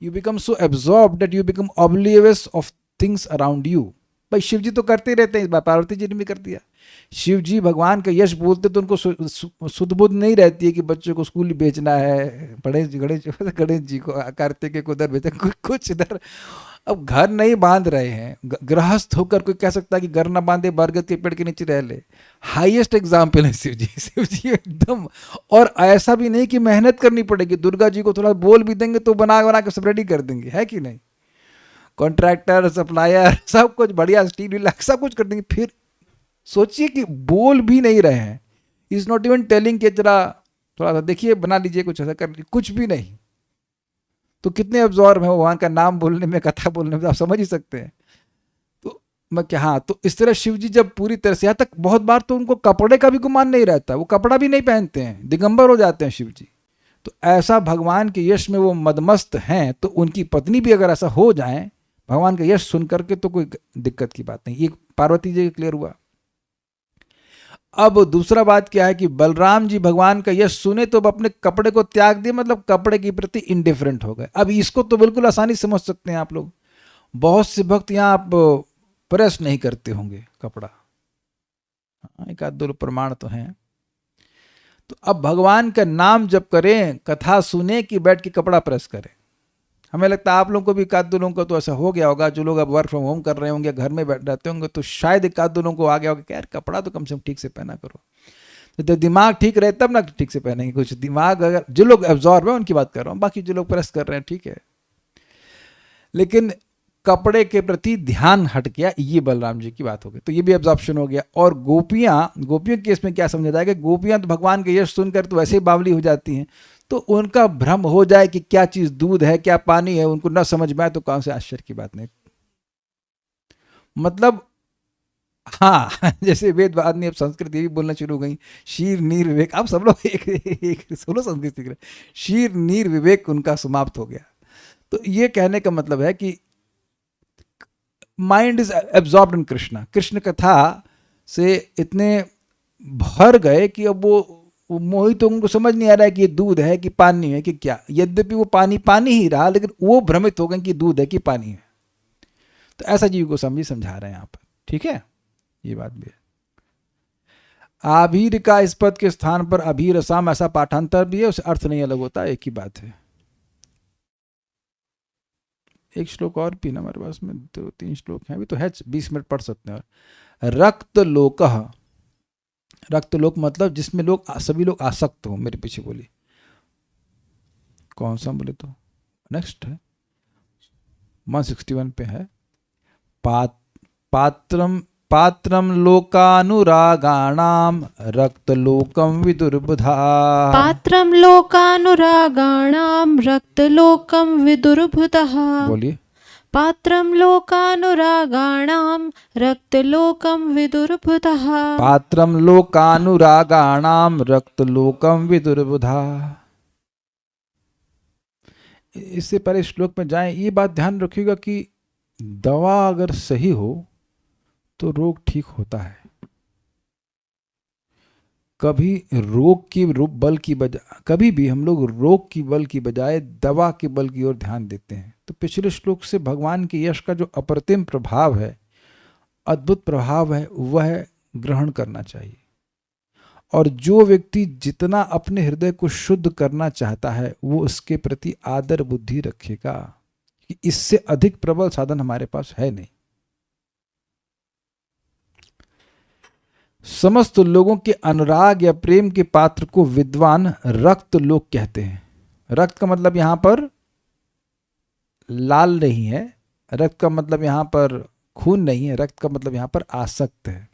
Speaker 1: You become so absorbed that you become oblivious of things around you. भाई शिव जी तो करते रहते हैं, इस बार पार्वती जी ने भी कर दिया। शिव जी भगवान का यश बोलते तो उनको सुध बुध नहीं रहती है कि बच्चों को स्कूल भेजना है, गणेश जी को कार्तिक को उधर भेजा, कुछ इधर। अब घर नहीं बांध रहे हैं, गृहस्थ होकर कोई कह सकता है कि घर ना बांधे, बरगद के पेड़ के नीचे रह ले। हाईएस्ट एग्जाम्पल है शिव जी। शिव जी एकदम, और ऐसा भी नहीं कि मेहनत करनी पड़ेगी। दुर्गा जी को थोड़ा बोल भी देंगे तो बना के सब रेडी कर देंगे, है कि नहीं? कॉन्ट्रैक्टर, सप्लायर, सब कुछ बढ़िया, स्टील विल सब कुछ कर देंगे। फिर सोचिए कि बोल भी नहीं रहे हैं, इज नॉट इवन टेलिंग कि जरा थोड़ा सा देखिए बना लीजिए, कुछ ऐसा कर लीजिए, कुछ भी नहीं। तो कितने अब्जॉर्ब है भगवान का नाम बोलने में, कथा बोलने में, आप समझ ही सकते हैं। तो मैं क्या, हाँ, तो इस तरह शिव जी जब पूरी तरह से, यहाँ तक बहुत बार तो उनको कपड़े का भी गुमान नहीं रहता, वो कपड़ा भी नहीं पहनते हैं, दिगंबर हो जाते हैं शिव जी। तो ऐसा भगवान के यश में वो मदमस्त हैं, तो उनकी पत्नी भी अगर ऐसा हो जाए भगवान का यश सुन करके तो कोई दिक्कत की बात नहीं। ये पार्वती जी क्लियर हुआ। अब दूसरा बात क्या है कि बलराम जी भगवान का यश सुने तो अब अपने कपड़े को त्याग दिए, मतलब कपड़े के प्रति इंडिफरेंट हो गए। अब इसको तो बिल्कुल आसानी से समझ सकते हैं आप लोग। बहुत से भक्त यहाँ आप प्रेस नहीं करते होंगे कपड़ा, एक आध दो प्रमाण तो हैं। तो अब भगवान का नाम जप करें, कथा सुने कि बैठ के कपड़ा प्रेस करें। हमें लगता है आप लोगों को भी, एक आध दो लोगों को तो ऐसा हो गया होगा, जो लोग अब वर्क फ्रॉम होम कर रहे होंगे, घर में बैठ रहते होंगे, तो शायद एक आध दो लोगों को आ गया होगा कि यार कपड़ा तो कम से कम ठीक से पहना करो। तो दिमाग ठीक रहे तब ना ठीक से पहनेंगे कुछ। दिमाग अगर, जो लोग एब्जॉर्ब है उनकी बात कर रहा हूँ, बाकी जो लोग प्रेस कर रहे हैं ठीक है, लेकिन कपड़े के प्रति ध्यान हट गया, ये बलराम जी की बात हो गई। तो ये भी एब्जॉर्प्शन हो गया। और गोपियां के केस में क्या समझा जाएगा, गोपियां तो भगवान के यश सुनकर तो वैसे ही बावली हो जाती हैं, तो उनका भ्रम हो जाए कि क्या चीज दूध है क्या पानी है, उनको न समझ में आए तो कौन से आश्चर्य की बात नहीं। मतलब हाँ, जैसे वेद आदमी अब संस्कृत ये भी बोलना शुरू हो गई, शीर नीर विवेक। अब सब लोग एक सोलो संस्कृत सीख रहे, शीर नीर विवेक उनका समाप्त हो गया। तो ये कहने का मतलब है कि माइंड इज एब्जॉर्ब्ड इन कृष्णा। कृष्ण कथा से इतने भर गए कि अब वो मोहित, तो उनको समझ नहीं आ रहा है कि ये दूध है कि पानी है कि क्या। यद्यपि वो पानी पानी ही रहा, लेकिन वो भ्रमित हो गए कि दूध है कि पानी है। तो ऐसा जीव को समझा रहे हैं यहाँ पर, ठीक है, ये बात भी है। आभीर का इस पद के स्थान पर अभीर साम, ऐसा पाठांतर भी है, उसे अर्थ नहीं अलग होता, एक ही बात है। एक श्लोक और भी ना हमारे पास में, 2-3 श्लोक हैं, अभी तो है, 20 मिनट पढ़ सकते हैं। और रक्त लोक, रक्त लोक मतलब जिसमें लोग, सभी लोग आसक्त हो। मेरे पीछे बोली कौन सा, बोले तो नेक्स्ट है 161 पे है। पात्रम लोकानुरागाणाम रक्तलोकम विदुर्बुधा।
Speaker 2: पात्रं लोकानुरागाणां रक्तलोकं विदुर्बुधः।
Speaker 1: बोलिए।
Speaker 2: पात्रं लोकानुरागाणां रक्तलोकं विदुर्बुधः।
Speaker 1: पात्रम लोकानुरागाणाम रक्तलोकम विदुर्बुधा। इससे पहले श्लोक में जाएं, ये बात ध्यान रखिएगा कि दवा अगर सही हो तो रोग ठीक होता है। कभी रोग की बल की बजाय, कभी भी हम लोग रोग की बल की बजाय दवा के बल की ओर ध्यान देते हैं। तो पिछले श्लोक से भगवान के यश का जो अप्रतिम प्रभाव है, अद्भुत प्रभाव है, वह ग्रहण करना चाहिए। और जो व्यक्ति जितना अपने हृदय को शुद्ध करना चाहता है, वो उसके प्रति आदर बुद्धि रखेगा कि इससे अधिक प्रबल साधन हमारे पास है नहीं। समस्त लोगों के अनुराग या प्रेम के पात्र को विद्वान रक्त लोक कहते हैं। रक्त का मतलब यहां पर लाल नहीं है, रक्त का मतलब यहां पर खून नहीं है, रक्त का मतलब यहां पर आसक्त है।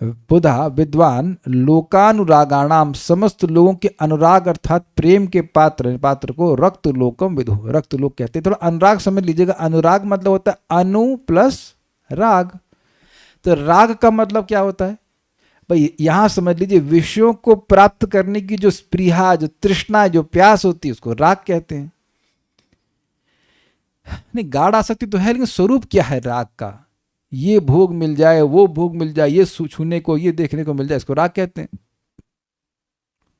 Speaker 1: बुधा विद्वान लोकानुरागाणाम, समस्त लोगों के अनुराग अर्थात प्रेम के पात्र को रक्त लोकम विदु, रक्त लोक कहते हैं। थोड़ा अनुराग समझ लीजिएगा। अनुराग मतलब होता है अनु प्लस राग। तो राग का मतलब क्या होता है भाई, यहां समझ लीजिए, विषयों को प्राप्त करने की जो स्पृहा, जो तृष्णा, जो प्यास होती है, उसको राग कहते हैं। नहीं, गाढ़ आसक्ति तो है, लेकिन स्वरूप क्या है राग का? ये भोग मिल जाए, वो भोग मिल जाए, ये छूने को, ये देखने को मिल जाए, इसको राग कहते हैं।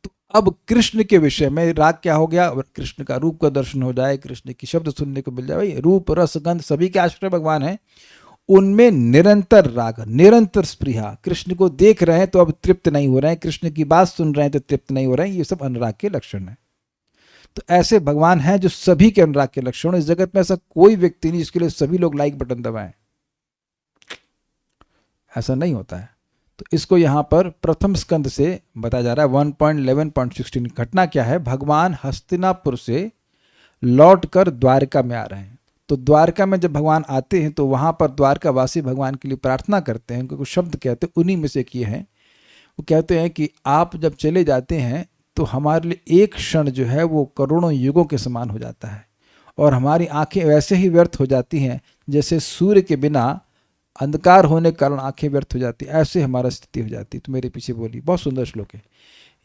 Speaker 1: तो अब कृष्ण के विषय में राग क्या हो गया? कृष्ण का रूप का दर्शन हो जाए, कृष्ण की शब्द सुनने को मिल जाए। भाई रूप रस गंध सभी के आश्रय भगवान है, उनमें निरंतर राग, निरंतर स्पृहा। कृष्ण को देख रहे हैं तो अब तृप्त नहीं हो रहे हैं, कृष्ण की बात सुन रहे हैं तो तृप्त नहीं हो रहे हैं। ये सब अनुराग के लक्षण है। तो ऐसे भगवान हैं जो सभी के अनुराग के लक्षण। इस जगत में ऐसा कोई व्यक्ति नहीं जिसके लिए सभी लोग लाइक बटन दबाएं, ऐसा नहीं होता है। तो इसको यहां पर प्रथम स्कंद से बताया जा रहा है 1.11.16। घटना क्या है? भगवान हस्तिनापुर से लौटकर द्वारका में आ रहे हैं। तो द्वारका में जब भगवान आते हैं तो वहां पर द्वारकावासी भगवान के लिए प्रार्थना करते हैं, उनको कुछ शब्द कहते हैं, उन्हीं में से किए हैं। वो कहते हैं कि आप जब चले जाते हैं तो हमारे लिए एक क्षण जो है वो करोड़ों युगों के समान हो जाता है, और हमारी आंखें वैसे ही व्यर्थ हो जाती हैं जैसे सूर्य के बिना अंधकार होने के कारण आंखें व्यर्थ हो जाती, ऐसे हमारा स्थिति हो जाती। तो मेरे पीछे बोली, बहुत सुंदर श्लोक है।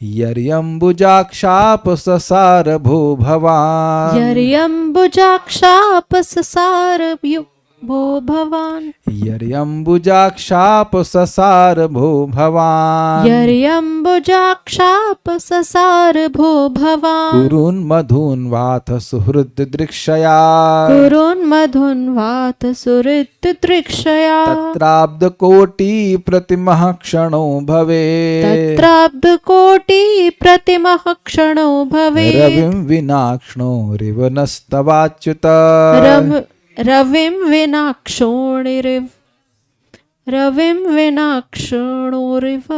Speaker 1: यर्यम्बुजाक्षाप ससार भो भवान,
Speaker 2: यर्यम्बुजाक्षाप ससार भो भवान्
Speaker 1: यर्यम्बुजाक्षाप ससार भो भवान्
Speaker 2: यर्यम्बुजाक्षाप ससार भो भवान्
Speaker 1: कुरुन् मधुन्वाथ सुहृद दृक्षया
Speaker 2: कुरुन्मधुन्वात सुहृद्दृक्षया
Speaker 1: तत्राब्दकोटि प्रतिमः क्षणो भवेत्
Speaker 2: तत्राब्दकोटि प्रतिमः क्षणो भवेत्
Speaker 1: रविं विनाक्ष्णोरिव नस्तवाच्युत
Speaker 2: रविं विनाक्षोणिरिव रविं विनाक्षोणोरिव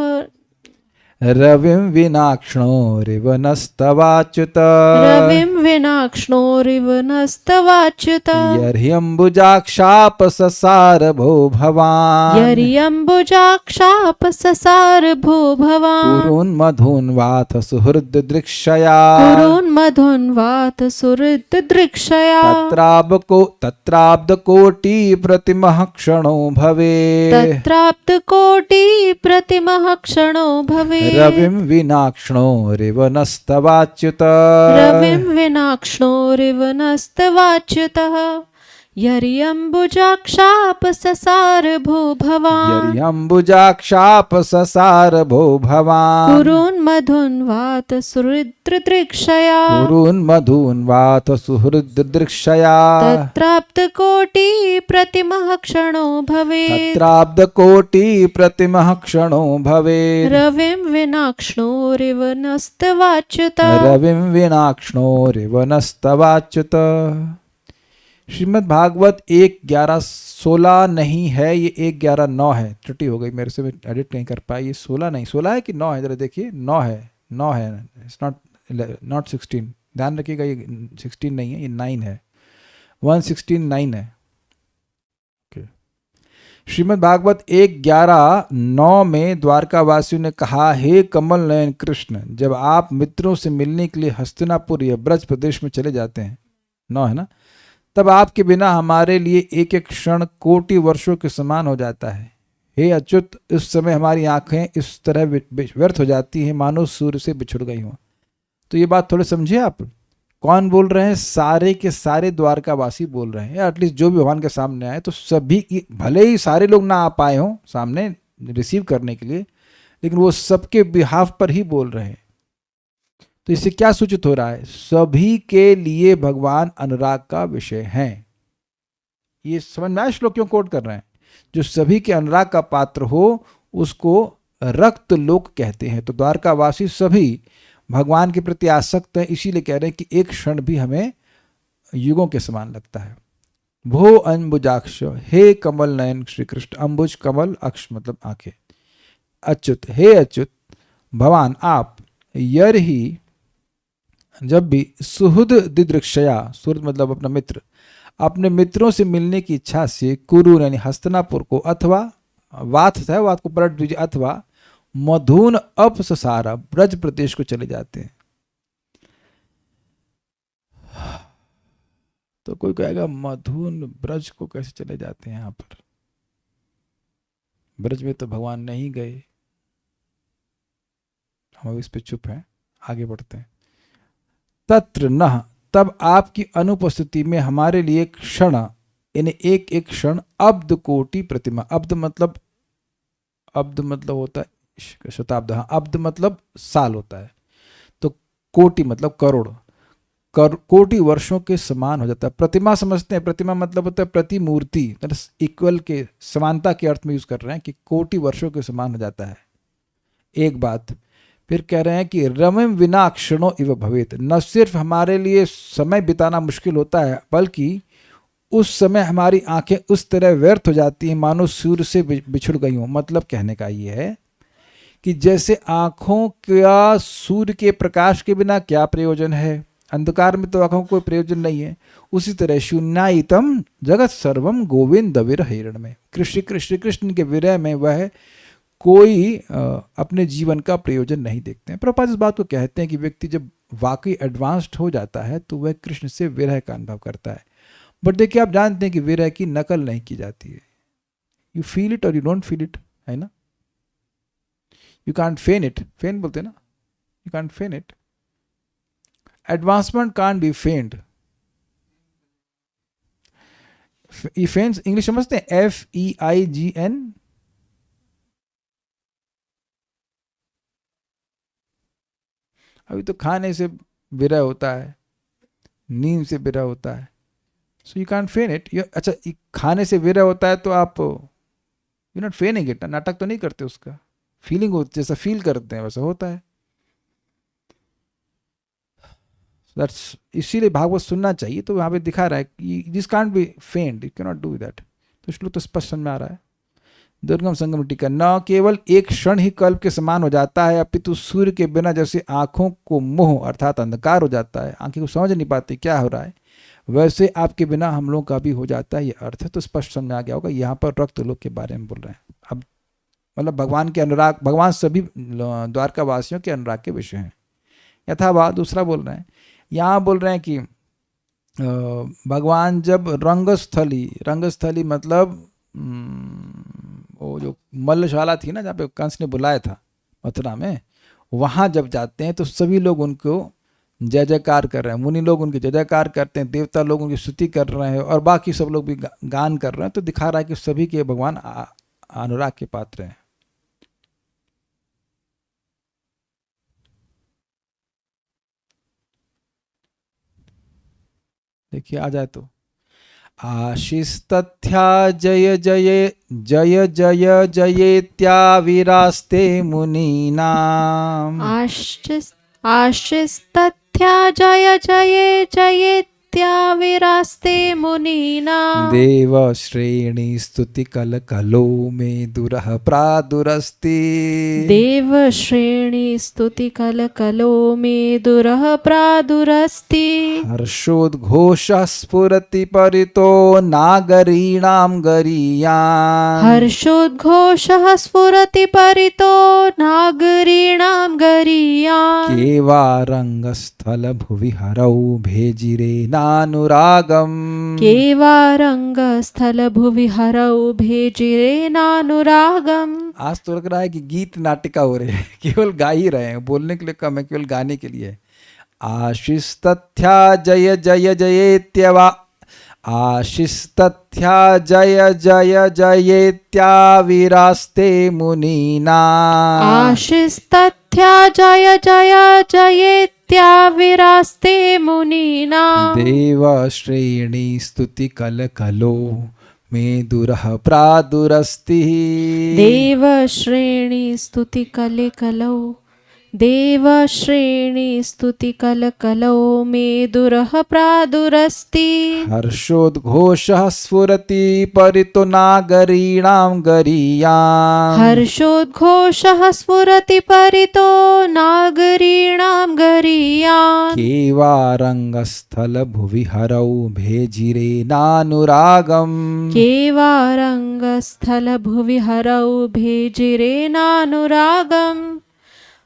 Speaker 1: रविं विनाक्ष्णोरिव नस्तवाच्युत
Speaker 2: रविं विनाक्ष्णोरिव नस्तवाच्युत
Speaker 1: यर्ह्यम्बुजाक्षाप ससार भो भवान्
Speaker 2: यर्यम्बुजाक्षाप ससार भो भवान्
Speaker 1: कुरुन्मधुन्वाथ सुहृद दृक्षया
Speaker 2: कुरुन्मधुन्वात सुहृद्दृक्षया
Speaker 1: तत्राब्दकोटि प्रतिमः क्षणो भवेत्
Speaker 2: तत्राब्दकोटि प्रतिमः क्षणो भवेत्
Speaker 1: रविं विनाक्ष्णोरिव नस्तवाच्युत
Speaker 2: रविं विनाक्ष्णोरिव नस्तवाच्युतः यर्यम्बुजाक्षाप ससार भो भवान्
Speaker 1: यर्ह्यम्बुजाक्षाप ससार भो भवान्
Speaker 2: कुरुन्मधुन्वात सुहृद्दृक्षया
Speaker 1: कुरुन्मधुन्वाथ सुहृद दृक्षया
Speaker 2: तत्राब्दकोटि प्रतिमः क्षणो भवेत्
Speaker 1: तत्राब्दकोटि प्रतिमः क्षणो भवेत्
Speaker 2: रविं विनाक्ष्णोरिव नस्तवाच्युतः
Speaker 1: रविं विनाक्ष्णोरिव नस्तवाच्युत। श्रीमद् भागवत 1:11-16 नहीं है, ये 1:11-9 है। त्रुटि हो गई मेरे से, मैं एडिट नहीं कर पाया। ये 16 नहीं, 16 है कि 9 है, जरा देखिए। 9 है, 9 है, इट्स नॉट 16। ध्यान रखिएगा, ये 16 नहीं है, ये 9 है। 1:16:9 है। श्रीमद् भागवत 1:11-9 में द्वारकावासियों ने कहा, हे कमल नयन कृष्ण, जब आप मित्रों से मिलने के लिए हस्तिनापुर या ब्रज प्रदेश में चले जाते हैं, 9 है ना, तब आपके बिना हमारे लिए एक एक क्षण कोटि वर्षों के समान हो जाता है। हे अच्युत, इस समय हमारी आंखें इस तरह व्यर्थ हो जाती हैं मानो सूर्य से बिछुड़ गई हों। तो ये बात थोड़े समझिए आप। कौन बोल रहे हैं? सारे के सारे द्वारकावासी बोल रहे हैं, या एटलीस्ट जो भी भगवान के सामने आए। तो सभी, भले ही सारे लोग ना आ पाए हों सामने रिसीव करने के लिए, लेकिन वो सबके बिहाफ पर ही बोल रहे हैं। तो इससे क्या सूचित हो रहा है? सभी के लिए भगवान अनुराग का विषय हैं। ये समझ में आया श्लोक क्यों कोट कर रहे हैं? जो सभी के अनुराग का पात्र हो उसको रक्त लोक कहते हैं। तो द्वारकावासी सभी भगवान के प्रति आसक्त हैं, इसीलिए कह रहे हैं कि एक क्षण भी हमें युगों के समान लगता है। भो अंबुजाक्ष, हे कमल नयन श्री कृष्ण। अंबुज कमल, अक्ष मतलब आंखें। अच्युत, हे अच्युत भगवान आप, यर्हि जब भी सुहृद दिदृक्षया, सुहृद मतलब अपना मित्र, अपने मित्रों से मिलने की इच्छा से कुरु यानी हस्तिनापुर को, अथवा वात है, वात को पलट दीजिए, अथवा मधुन अपससारा ब्रज प्रदेश को चले जाते हैं। तो कोई कहेगा मधुन ब्रज को कैसे चले जाते हैं? यहाँ पर ब्रज में तो भगवान नहीं गए। हम इस पे चुप हैं, आगे बढ़ते हैं। तत्र नह, तब आपकी अनुपस्थिति में हमारे लिए क्षण, यानी एक एक क्षण, अब्द कोटि प्रतिमा। अब्द मतलब होता है शताब्द, हाँ, अब्द मतलब साल होता है। तो कोटि मतलब करोड़, कोटि वर्षों के समान हो जाता है। प्रतिमा समझते हैं, प्रतिमा मतलब होता है प्रतिमूर्ति, इक्वल के, समानता के अर्थ में यूज कर रहे हैं कि कोटि वर्षों के समान हो जाता है। एक बात फिर कह रहे हैं कि रविं विना क्षणो इव भवेत। न सिर्फ हमारे लिए समय बिताना मुश्किल होता है, बल्कि उस समय हमारी आंखें उस तरह व्यर्थ हो जाती हैं मानो सूर्य से बिछुड़ गई हों। मतलब कहने का ये है कि जैसे आंखों का सूर्य के प्रकाश के बिना क्या प्रयोजन है, अंधकार में तो आंखों को कोई प्रयोजन नहीं है, उसी तरह शून्यायितम जगत सर्वम गोविंद विरह में, कृष्ण के विरह में वह कोई अपने जीवन का प्रयोजन नहीं देखते हैं। प्रभुपाद इस बात को कहते हैं कि व्यक्ति जब वाकई एडवांस्ड हो जाता है तो वह कृष्ण से विरह का अनुभव करता है। बट देखिए, आप जानते हैं कि विरह की नकल नहीं की जाती है। यू फील इट और यू डोंट फील इट, है ना। You can't feign it, feign बोलते हैं ना, you can't feign it. Advancement can't be feigned. ये फेन इंग्लिश समझते हैं? FEIGN। अभी तो खाने से विरह होता है, नींद से विरह होता है, so you can fan it. अच्छा, खाने से विरह होता है तो आप यू नॉट फेनिंग इट, नाटक तो नहीं करते, उसका फीलिंग हो, जैसा फील करते हैं वैसा होता है। दैट्स, इसीलिए भागवत सुनना चाहिए। तो वहाँ पे दिखा रहा है कि this can't be fend, you can not do that. तो श्लोक तो स्पष्ट समझ में आ रहा है। दुर्गम संगम टीका, न केवल एक क्षण ही कल्प के समान हो जाता है, अपितु सूर्य के बिना जैसे आंखों को मोह अर्थात अंधकार हो जाता है, आंखें को समझ नहीं पाती क्या हो रहा है, वैसे आपके बिना हम लोग का भी हो जाता है। ये अर्थ है तो स्पष्ट समझ आ गया होगा। यहाँ पर रक्त लोक के बारे में बोल रहे हैं। अब मतलब भगवान के अनुराग, भगवान सभी द्वारका वासियों के अनुराग के विषय हैं। यथावाद दूसरा बोल रहे हैं। यहाँ बोल रहे हैं कि भगवान जब रंगस्थली मतलब वो जो मल्लशाला थी ना, जहाँ पे कंस ने बुलाया था मथुरा में, वहाँ जब जाते हैं तो सभी लोग उनको जय जयकार कर रहे हैं। मुनि लोग उनकी जय जयकार करते हैं, देवता लोग उनकी स्तुति कर रहे हैं, और बाकी सब लोग भी गान कर रहे हैं। तो दिखा रहा है कि सभी के भगवान अनुराग के पात्र हैं। देखिए आ जाए तो, आशिस्तथ्या जय जय जय जय जयेत्याविरास्ते मुनीनाम्।
Speaker 2: आशिस्तथ्या जय जय जयेत्याविरास्ते मुनीनाम्।
Speaker 1: देवश्रेणी स्तुति कल कलो मे दुरः प्रादुरस्ति।
Speaker 2: देवश्रेणी स्तुति कल कलो मे दुरः प्रादुरस्ति।
Speaker 1: हर्षोद्घोषः स्फुरति परितो नागरीणां गरीयान्।
Speaker 2: हर्षोद्घोषः स्फुरति परितो नागरीणां गरीयान्।
Speaker 1: केवारङ्गस्थलभुवि हरौ भेजिरे नानुरागम्।
Speaker 2: केवारङ्गस्थलभुवि हरौ भेजिरे नानुरागम्।
Speaker 1: आज तो लग रहा है कि गीत नाटिका हो रहे हैं, केवल गा ही रहे हैं, बोलने के लिए कम है, केवल गाने के लिए। आशिस्तथ्या जय जय जयेत्यवा, आशिस्तथ्या जय जय जयेत्याविरास्ते मुनीनाम्।
Speaker 2: आशिस्तथ्या जय जय जयेत्याविरास्ते मुनीनाम्।
Speaker 1: देवश्रेणी स्तुति कल कलो मे दुरः प्रादुरस्ति।
Speaker 2: देवश्रेणी स्तुति कले कलौ, देवश्रेणी स्तुति कल कलौ मे दुरः प्रादुरस्ति।
Speaker 1: हर्षोद्घोषः स्फुरति परितो नागरीणां गरीयान्।
Speaker 2: हर्षोद्घोषः स्फुरति परितो नागरीणां गरीयान्।
Speaker 1: केवारङ्गस्थलभुवि हरौ भेजिरे नानुरागम्।
Speaker 2: केवारङ्गस्थलभुवि हरौ भेजिरे नानुरागम्।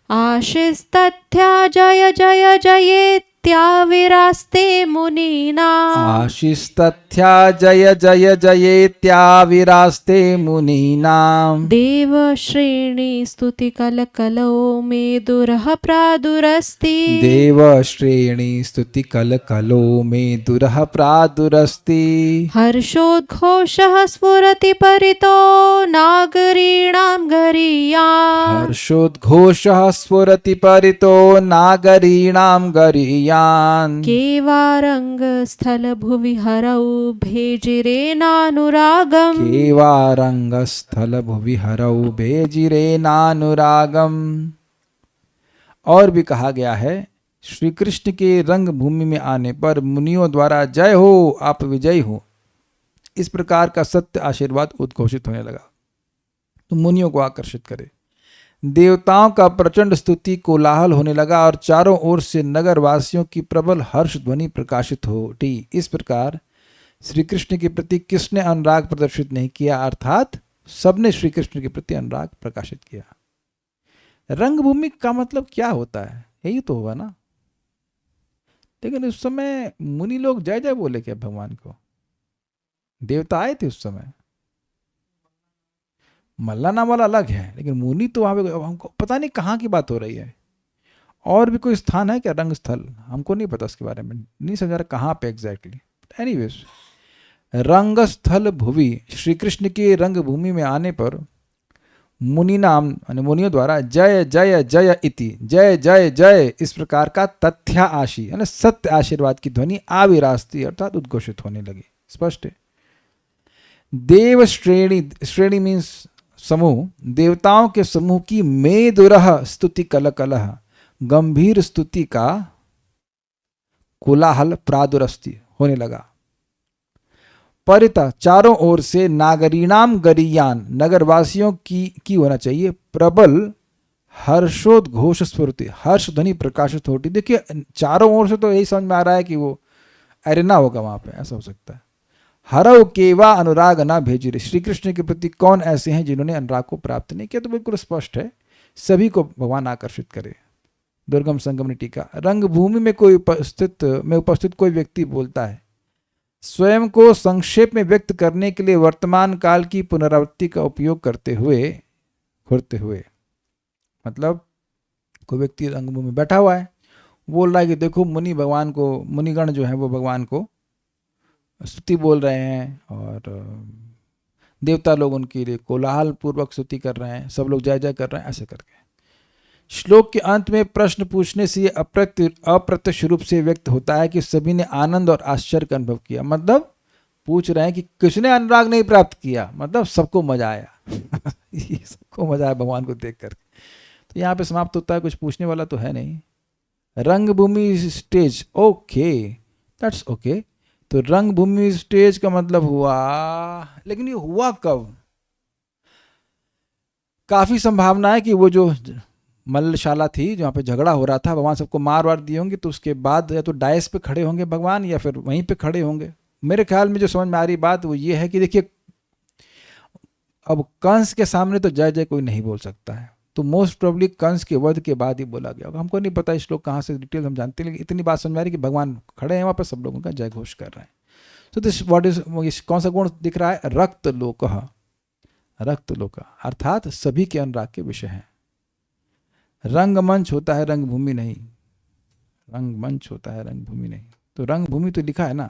Speaker 2: आशिस्तथ्या जय जय जयेत्याविरास्ते मुनीनाम्।
Speaker 1: आशिस्तथ्या जय जय जयेत्याविरास्ते मुनीनाम्।
Speaker 2: देवश्रेणी स्तुति कल कलौ मे दुरः प्रादुरस्ति।
Speaker 1: देवश्रेणी स्तुति कल कलो मे दुरः प्रादुरस्ति।
Speaker 2: हर्षोद्घोषः स्फुरति परितो नागरीणां गरीयान्।
Speaker 1: हर्षोद्घोषः स्फुरति परितो नागरीणां गरीयान्।
Speaker 2: केवारङ्गस्थलभुवि हरौ भेजिरे नानुरागम्।
Speaker 1: केवारङ्गस्थलभुवि हरौ भेजिरे नानुरागम्। और भी कहा गया है, श्री कृष्ण के रंग भूमि में आने पर मुनियों द्वारा जय हो, आप विजयी हो, इस प्रकार का सत्य आशीर्वाद उद्घोषित होने लगा तो मुनियों को आकर्षित करे। देवताओं का प्रचंड स्तुति कोलाहल होने लगा और चारों ओर से नगर वासियों की प्रबल हर्ष ध्वनि प्रकाशित होती। इस प्रकार श्री कृष्ण के प्रति किसने अनुराग प्रदर्शित नहीं किया, अर्थात सबने श्री कृष्ण के प्रति अनुराग प्रकाशित किया। रंगभूमि का मतलब क्या होता है, यही तो होगा ना। लेकिन उस समय मुनि लोग जय जय बोले क्या भगवान को? देवता आए थे उस समय, मल्ला नाम वाला अलग है, लेकिन मुनि तो वहां पे, हमको पता नहीं कहाँ की बात हो रही है। और भी कोई स्थान है क्या रंग स्थल, हमको नहीं पता उसके बारे में, नहीं समझा रहा कहाँ पे एग्जैक्टली। एनीवेज, रंगस्थल भुवि, श्री कृष्ण के रंग भूमि में आने पर मुनि नाम यानी मुनियों द्वारा जय जय जय इति, जय जय जय इस प्रकार का तथ्या आशी यानी सत्य आशीर्वाद की ध्वनि आविरास्ती अर्थात उद्घोषित होने लगी। स्पष्ट है। देव श्रेणी, श्रेणी मीन्स समूह, देवताओं के समूह की मेदुरह स्तुति कलकलह, गंभीर स्तुति का कोलाहल प्रादुरस्ति होने लगा। परिता चारों ओर से नागरीणाम गरीयान, नगरवासियों की होना चाहिए प्रबल हर्षोद्घोष स्फूर्ति, हर्ष ध्वनि प्रकाशित होती। देखिए चारों ओर से तो यही समझ में आ रहा है कि वो एरेना होगा वहां पे, ऐसा हो सकता है। हरव केवा अनुराग ना भेजिरे, श्री कृष्ण के प्रति कौन ऐसे हैं जिन्होंने अनुराग को प्राप्त नहीं किया। तो बिल्कुल स्पष्ट है, सभी को भगवान आकर्षित करे। दुर्गम संगमनी टीका, रंगभूमि में उपस्थित कोई व्यक्ति बोलता है, स्वयं को संक्षेप में व्यक्त करने के लिए वर्तमान काल की पुनरावृत्ति का उपयोग करते हुए मतलब कोई व्यक्ति रंगभूमि में बैठा हुआ है, बोल रहा है कि देखो मुनिगण जो है वो भगवान को स्तुति बोल रहे हैं और देवता लोग उनके लिए कोलाहल पूर्वक स्तुति कर रहे हैं, सब लोग जय जय कर रहे हैं, ऐसे करके। श्लोक के अंत में प्रश्न पूछने से यह अप्रत्यक्ष रूप से व्यक्त होता है कि सभी ने आनंद और आश्चर्य का अनुभव किया। मतलब पूछ रहे हैं कि किसने अनुराग नहीं प्राप्त किया, मतलब सबको मजा आया सबको मजा आया भगवान को देख कर। तो यहाँ पे समाप्त होता है, कुछ पूछने वाला तो है नहीं। रंगभूमि स्टेज, ओके दैट्स ओके। तो रंगभूमि स्टेज का मतलब हुआ, लेकिन ये हुआ कब? काफी संभावना है कि वो जो मल्लशाला थी जहाँ पे झगड़ा हो रहा था, भगवान सबको मार वार दिए होंगे, तो उसके बाद या तो डायस पे खड़े होंगे भगवान या फिर वहीं पे खड़े होंगे। मेरे ख्याल में जो समझ में आ रही बात वो ये है कि देखिए अब कंस के सामने तो जय जय कोई नहीं बोल सकता है, तो मोस्ट प्रोबेबली कंस के वध के बाद ही बोला गया होगा। हमको नहीं पता इस श्लोक कहाँ से डिटेल हम जानते हैं, लेकिन इतनी बात समझ में आ रही कि भगवान खड़े हैं वहाँ पर, सब लोग उनका जय घोष कर रहे हैं। तो दिस व्हाट इज, कौन सा गुण दिख रहा है? रक्त लोक, रक्त लोक अर्थात सभी के अनुराग के विषय हैं। रंगमंच होता है रंगभूमि नहीं, रंगमंच होता है रंगभूमि नहीं। तो रंगभूमि तो लिखा है ना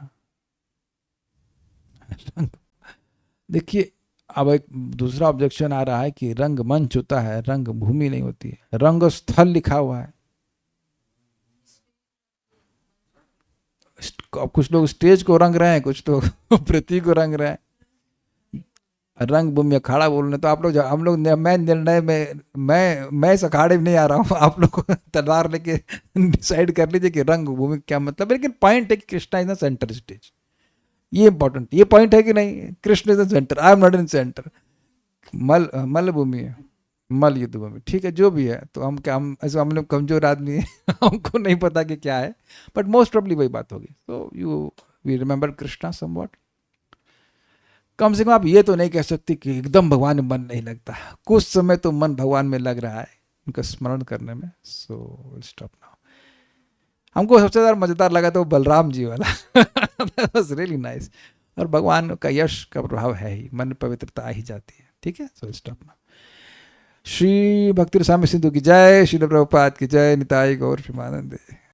Speaker 1: देखिए अब एक दूसरा ऑब्जेक्शन आ रहा है कि रंगमंच होता है रंगभूमि नहीं होती है, रंगस्थल लिखा हुआ है। अब कुछ लोग स्टेज को रंग रहे हैं, कुछ लोग पृथ्वी को रंग रहे हैं। रंगभूमि अखाड़ा बोलने तो आप लोग, हम लोग, मैं निर्णय में मैं इस अखाड़े में नहीं आ रहा हूँ, आप लोग को तलवार लेके डिसाइड कर लीजिए कि रंगभूमि क्या मतलब है। लेकिन पॉइंट है कि Krishna is the centre stage, ये इंपॉर्टेंट, ये पॉइंट है कि नहीं, Krishna is the centre, I am not in centre. मल्लभूमि है, मल्ल युद्ध भूमि, ठीक है, जो भी है। तो हम क्या, हम ऐसे हम लोग कमजोर आदमी है हमको नहीं पता कि क्या है, बट मोस्ट प्रोबेबली वही बात होगी। तो वी रिमेंबर कृष्णा समवॉट। कम से कम आप ये तो नहीं कह सकते कि एकदम भगवान में मन नहीं लगता, कुछ समय तो मन भगवान में लग रहा है उनका स्मरण करने में। So will stop now. हमको सबसे ज़्यादा मज़ेदार लगा तो बलराम जी वाला दैट वाज रियली नाइस। और भगवान का यश का प्रभाव है ही, मन में पवित्रता आ ही जाती है। ठीक है, सो स्टॉप नाउ। श्री भक्ति रसामृत सिंधु की जय, श्रील प्रभुपाद की जय, निताई गौर प्रेमानंदे।